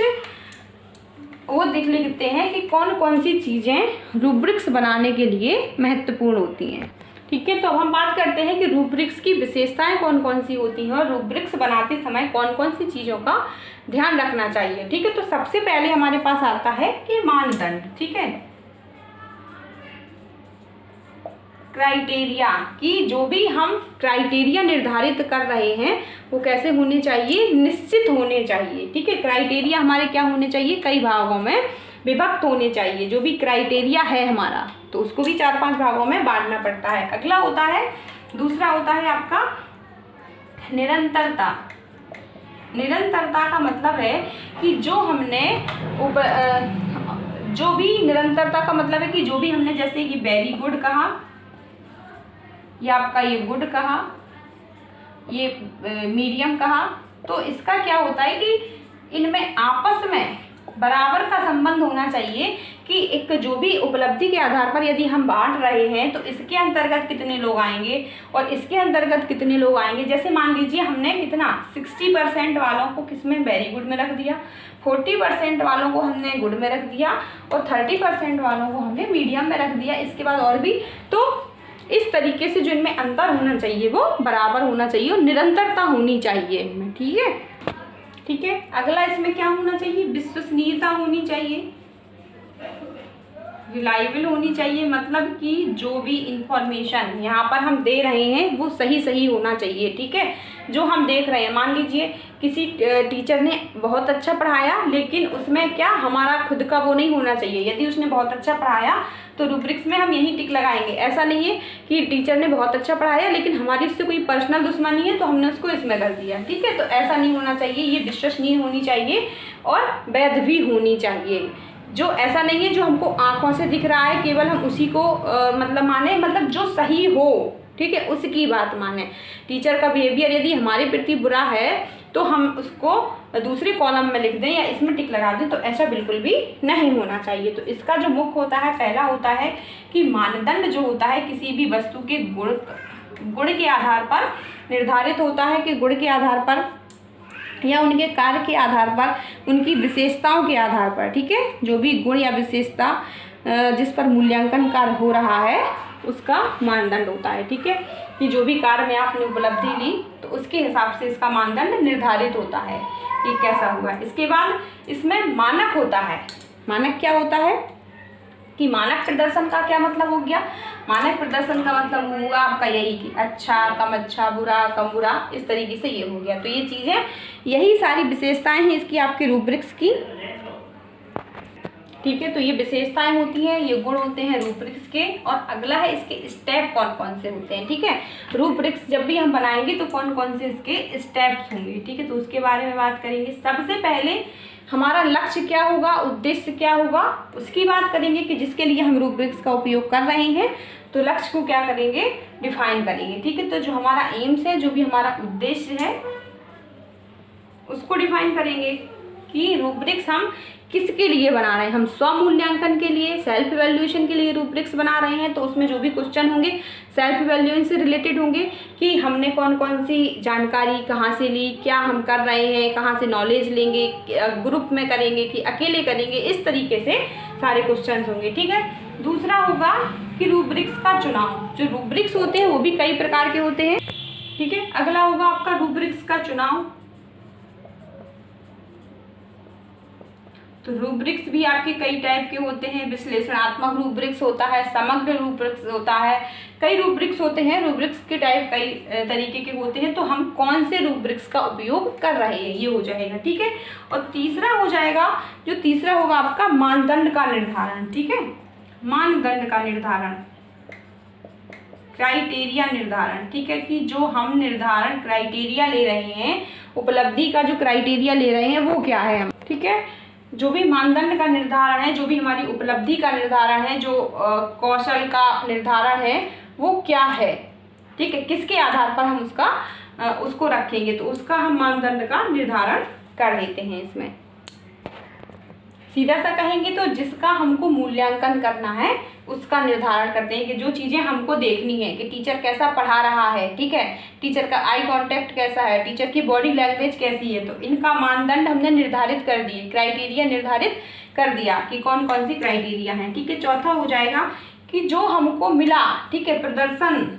वो देख लेते हैं कि कौन कौन सी चीज़ें रूब्रिक्स बनाने के लिए महत्वपूर्ण होती हैं, ठीक है। तो अब हम बात करते हैं कि रूब्रिक्स की विशेषताएं कौन कौन सी होती हैं और रूब्रिक्स बनाते समय कौन कौन सी चीज़ों का ध्यान रखना चाहिए, ठीक है। तो सबसे पहले हमारे पास आता है कि मानदंड, ठीक है, क्राइटेरिया, कि जो भी हम क्राइटेरिया निर्धारित कर रहे हैं वो कैसे होने चाहिए, निश्चित होने चाहिए, ठीक है। क्राइटेरिया हमारे क्या होने चाहिए, कई भागों में विभक्त होने चाहिए। जो भी क्राइटेरिया है हमारा, तो उसको भी 4-5 भागों में बांटना पड़ता है। अगला होता है, दूसरा होता है आपका निरंतरता। निरंतरता का मतलब है कि जो हमने जो भी निरंतरता का मतलब है कि जो भी हमने, जैसे कि वेरी गुड कहा, या आपका ये गुड कहा, ये मीडियम कहा, तो इसका क्या होता है कि इनमें आपस में बराबर का संबंध होना चाहिए कि एक जो भी उपलब्धि के आधार पर यदि हम बांट रहे हैं तो इसके अंतर्गत कितने लोग आएंगे और इसके अंतर्गत कितने लोग आएंगे। जैसे मान लीजिए हमने कितना 60% वालों को किसमें, वेरी गुड में रख दिया, 40% वालों को हमने गुड में रख दिया और 30% वालों को हमने मीडियम में रख दिया। इसके बाद और भी, तो इस तरीके से जो इनमें अंतर होना चाहिए वो बराबर होना चाहिए और निरंतरता होनी चाहिए इनमें, ठीक है, ठीक है। अगला इसमें क्या होना चाहिए, विश्वसनीयता होनी चाहिए, रिलायबल होनी चाहिए, मतलब कि जो भी इंफॉर्मेशन यहाँ पर हम दे रहे हैं वो सही होना चाहिए, ठीक है। जो हम देख रहे हैं, मान लीजिए किसी टीचर ने बहुत अच्छा पढ़ाया लेकिन उसमें क्या हमारा खुद का वो नहीं होना चाहिए। यदि उसने बहुत अच्छा पढ़ाया तो रूब्रिक्स में हम यही टिक लगाएंगे। ऐसा नहीं है कि टीचर ने बहुत अच्छा पढ़ाया लेकिन हमारी इससे कोई पर्सनल दुश्मनी है तो हमने उसको इसमें कर दिया, ठीक है। तो ऐसा नहीं होना चाहिए, ये विश्वसनीय होनी चाहिए और वैध भी होनी चाहिए। जो ऐसा नहीं है जो हमको आंखों से दिख रहा है केवल हम उसी को मतलब माने, मतलब जो सही हो, ठीक है, उसकी बात माने। टीचर का बिहेवियर यदि हमारे प्रति बुरा है तो हम उसको दूसरे कॉलम में लिख दें या इसमें टिक लगा दें, तो ऐसा बिल्कुल भी नहीं होना चाहिए। तो इसका जो मुख्य होता है, पहला होता है कि मानदंड जो होता है किसी भी वस्तु के गुण के आधार पर निर्धारित होता है, कि गुण के आधार पर या उनके कार्य के आधार पर, उनकी विशेषताओं के आधार पर, ठीक है, जो भी गुण या विशेषता जिस पर मूल्यांकन कार्य हो रहा है उसका मानदंड होता है। ठीक है, कि जो भी कार्य में आपने उपलब्धि ली तो उसके हिसाब से इसका मानदंड निर्धारित होता है कि कैसा हुआ। इसके बाद इसमें मानक होता है। मानक क्या होता है कि मानक प्रदर्शन का क्या मतलब हो गया? मानक प्रदर्शन का मतलब हुआ आपका यही कि अच्छा, कम अच्छा, बुरा, कम बुरा, इस तरीके से ये हो गया। तो ये चीज़ें, यही सारी विशेषताएं हैं इसकी, आपके रूब्रिक्स की। ठीक है, तो ये विशेषताएं होती हैं, ये गुण होते हैं रूब्रिक्स के। और अगला है इसके स्टेप कौन कौन से होते हैं। ठीक है, रूब्रिक्स जब भी हम बनाएंगे तो कौन कौन से इसके स्टेप्स होंगे। ठीक है, तो उसके बारे में बात करेंगे। सबसे पहले हमारा लक्ष्य क्या होगा, उद्देश्य क्या होगा, उसकी बात करेंगे कि जिसके लिए हम रूब्रिक्स का उपयोग कर रहे हैं। तो लक्ष्य को क्या करेंगे, डिफाइन करेंगे। ठीक है, तो जो हमारा एम्स है, जो भी हमारा उद्देश्य है, उसको डिफाइन करेंगे कि रूब्रिक्स हम किसके लिए बना रहे हैं। हम स्व मूल्यांकन के लिए, सेल्फ इवैल्यूएशन के लिए रूब्रिक्स बना रहे हैं। तो उसमें जो भी क्वेश्चन होंगे सेल्फ इवैल्यूएशन से रिलेटेड होंगे कि हमने कौन कौन सी जानकारी कहाँ से ली, क्या हम कर रहे हैं, कहाँ से नॉलेज लेंगे, ग्रुप में करेंगे कि अकेले करेंगे, इस तरीके से सारे क्वेश्चन होंगे। ठीक है, दूसरा होगा कि रूब्रिक्स का चुनाव। जो रूब्रिक्स होते हैं वो भी कई प्रकार के होते हैं। ठीक है, अगला होगा आपका रूब्रिक्स का चुनाव। तो रूब्रिक्स भी आपके कई टाइप के होते हैं। विश्लेषणात्मक रूब्रिक्स होता है, समग्र रूब्रिक्स होता है, कई रूब्रिक्स होते हैं। रूब्रिक्स के टाइप कई तरीके के होते हैं। तो हम कौन से रूब्रिक्स का उपयोग कर रहे हैं, ये हो जाएगा। ठीक है, और तीसरा हो जाएगा, जो तीसरा होगा आपका मानदंड का निर्धारण। ठीक है, मानदंड का निर्धारण, क्राइटेरिया निर्धारण। ठीक है, कि जो हम निर्धारण क्राइटेरिया ले रहे हैं, उपलब्धि का जो क्राइटेरिया ले रहे हैं वो क्या है। ठीक है, जो भी मानदंड का निर्धारण है, जो भी हमारी उपलब्धि का निर्धारण है, जो कौशल का निर्धारण है, वो क्या है। ठीक है, किसके आधार पर हम उसको रखेंगे, तो उसका हम मानदंड का निर्धारण कर लेते हैं। इसमें सीधा सा कहेंगे तो जिसका हमको मूल्यांकन करना है उसका निर्धारण करते हैं कि जो चीज़ें हमको देखनी है कि टीचर कैसा पढ़ा रहा है। ठीक है, टीचर का आई कांटेक्ट कैसा है, टीचर की बॉडी लैंग्वेज कैसी है। तो इनका मानदंड हमने निर्धारित कर दिए, क्राइटेरिया निर्धारित कर दिया कि कौन कौन सी क्राइटेरिया हैं। ठीक है, चौथा हो जाएगा कि जो हमको मिला, ठीक है, प्रदर्शन,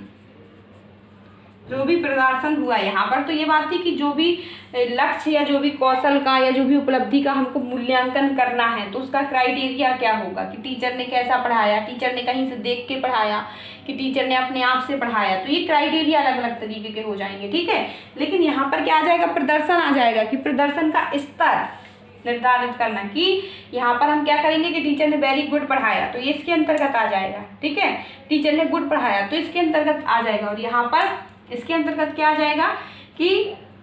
जो भी प्रदर्शन हुआ। यहाँ पर तो ये बात थी कि जो भी लक्ष्य या जो भी कौशल का या जो भी उपलब्धि का हमको मूल्यांकन करना है तो उसका क्राइटेरिया क्या होगा कि टीचर ने कैसा पढ़ाया, टीचर ने कहीं से देख के पढ़ाया कि टीचर ने अपने आप से पढ़ाया। तो ये क्राइटेरिया अलग अलग तरीके के हो जाएंगे। ठीक है, लेकिन यहाँ पर क्या आ जाएगा, प्रदर्शन आ जाएगा कि प्रदर्शन का स्तर निर्धारित करना कि यहाँ पर हम क्या करेंगे कि टीचर ने वेरी गुड पढ़ाया तो ये इसके अंतर्गत आ जाएगा। ठीक है, टीचर ने गुड पढ़ाया तो इसके अंतर्गत आ जाएगा। और यहाँ पर इसके अंतर्गत क्या आ जाएगा कि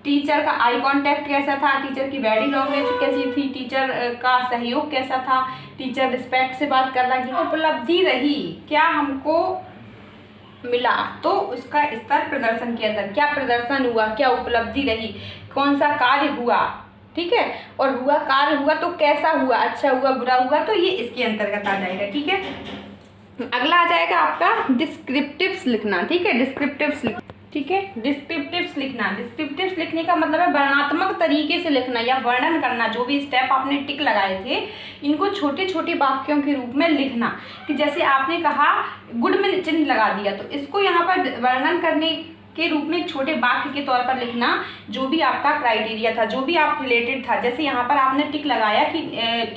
टीचर का आई कांटेक्ट कैसा था, टीचर की बॉडी लैंग्वेज कैसी थी, टीचर का सहयोग कैसा था, टीचर रिस्पेक्ट से बात कर रहा है, उपलब्धि रही, क्या हमको मिला, तो उसका स्तर प्रदर्शन के अंदर क्या प्रदर्शन हुआ, क्या उपलब्धि रही, कौन सा कार्य हुआ। ठीक है, और हुआ कार्य हुआ तो कैसा हुआ, अच्छा हुआ, बुरा हुआ, तो ये इसके अंतर्गत आ जाएगा। ठीक है, अगला आ जाएगा आपका डिस्क्रिप्टिव्स लिखना। ठीक है, डिस्क्रिप्टिव्स लिखना। ठीक है, डिस्क्रिप्टिव्स लिखना। डिस्क्रिप्टिव्स लिखने का मतलब है वर्णनात्मक तरीके से लिखना या वर्णन करना। जो भी स्टेप आपने टिक लगाए थे इनको छोटे छोटे वाक्यों के रूप में लिखना। कि जैसे आपने कहा गुड में चिन्ह लगा दिया तो इसको यहाँ पर वर्णन करने के रूप में एक छोटे वाक्य के तौर पर लिखना, जो भी आपका क्राइटेरिया था, जो भी आप रिलेटेड था। जैसे यहाँ पर आपने टिक लगाया कि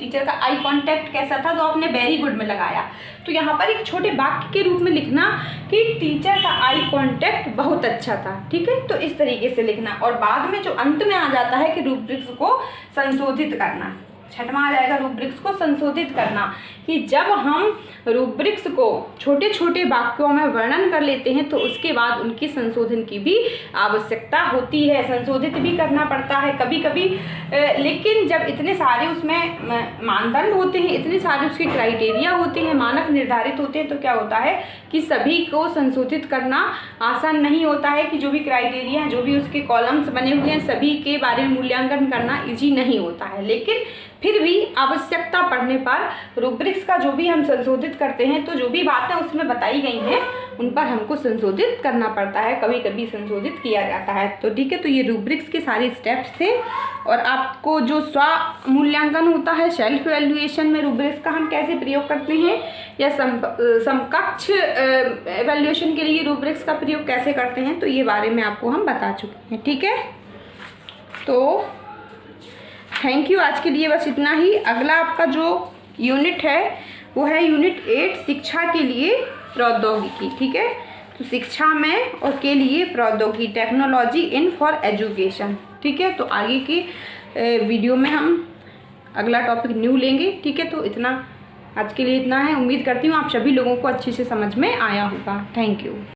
टीचर का आई कांटेक्ट कैसा था तो आपने वेरी गुड में लगाया। तो यहाँ पर एक छोटे वाक्य के रूप में लिखना कि टीचर का आई कांटेक्ट बहुत अच्छा था। ठीक है, तो इस तरीके से लिखना। और बाद में जो अंत में आ जाता है कि रूब्रिक्स को संशोधित करना। छठवां आ जाएगा रूब्रिक्स को संशोधित करना, कि जब हम रूब्रिक्स को छोटे छोटे वाक्यों में वर्णन कर लेते हैं तो उसके बाद उनकी संशोधन की भी आवश्यकता होती है, संशोधित भी करना पड़ता है कभी कभी। लेकिन जब इतने सारे उसमें मानदंड होते हैं, इतने सारे उसके क्राइटेरिया होते हैं, मानक निर्धारित होते हैं, तो क्या होता है कि सभी को संशोधित करना आसान नहीं होता है, कि जो भी क्राइटेरिया हैं, जो भी उसके कॉलम्स बने हुए हैं, सभी के बारे में मूल्यांकन करना ईजी नहीं होता है। लेकिन फिर भी आवश्यकता पड़ने पर रूब्रिक्स का जो भी हम संशोधित करते हैं, तो जो भी बातें उसमें बताई गई हैं उन पर हमको संशोधित करना पड़ता है, कभी कभी संशोधित किया जाता है। तो ठीक है, तो ये रूब्रिक्स के सारे स्टेप्स थे। और आपको जो स्व मूल्यांकन होता है, सेल्फ एवेल्युएशन में रूब्रिक्स का हम कैसे प्रयोग करते हैं, या समकक्ष एवेल्युएशन के लिए रूब्रिक्स का प्रयोग कैसे करते हैं, तो ये बारे में आपको हम बता चुके हैं। ठीक है, तो थैंक यू। आज के लिए बस इतना ही। अगला आपका जो यूनिट है वो है यूनिट 8 शिक्षा के लिए प्रौद्योगिकी। ठीक है, तो शिक्षा में और के लिए प्रौद्योगिकी, टेक्नोलॉजी इन फॉर एजुकेशन। ठीक है, तो आगे की वीडियो में हम अगला टॉपिक न्यू लेंगे। ठीक है, तो इतना आज के लिए इतना है। उम्मीद करती हूँ आप सभी लोगों को अच्छे से समझ में आया होगा। Thank you.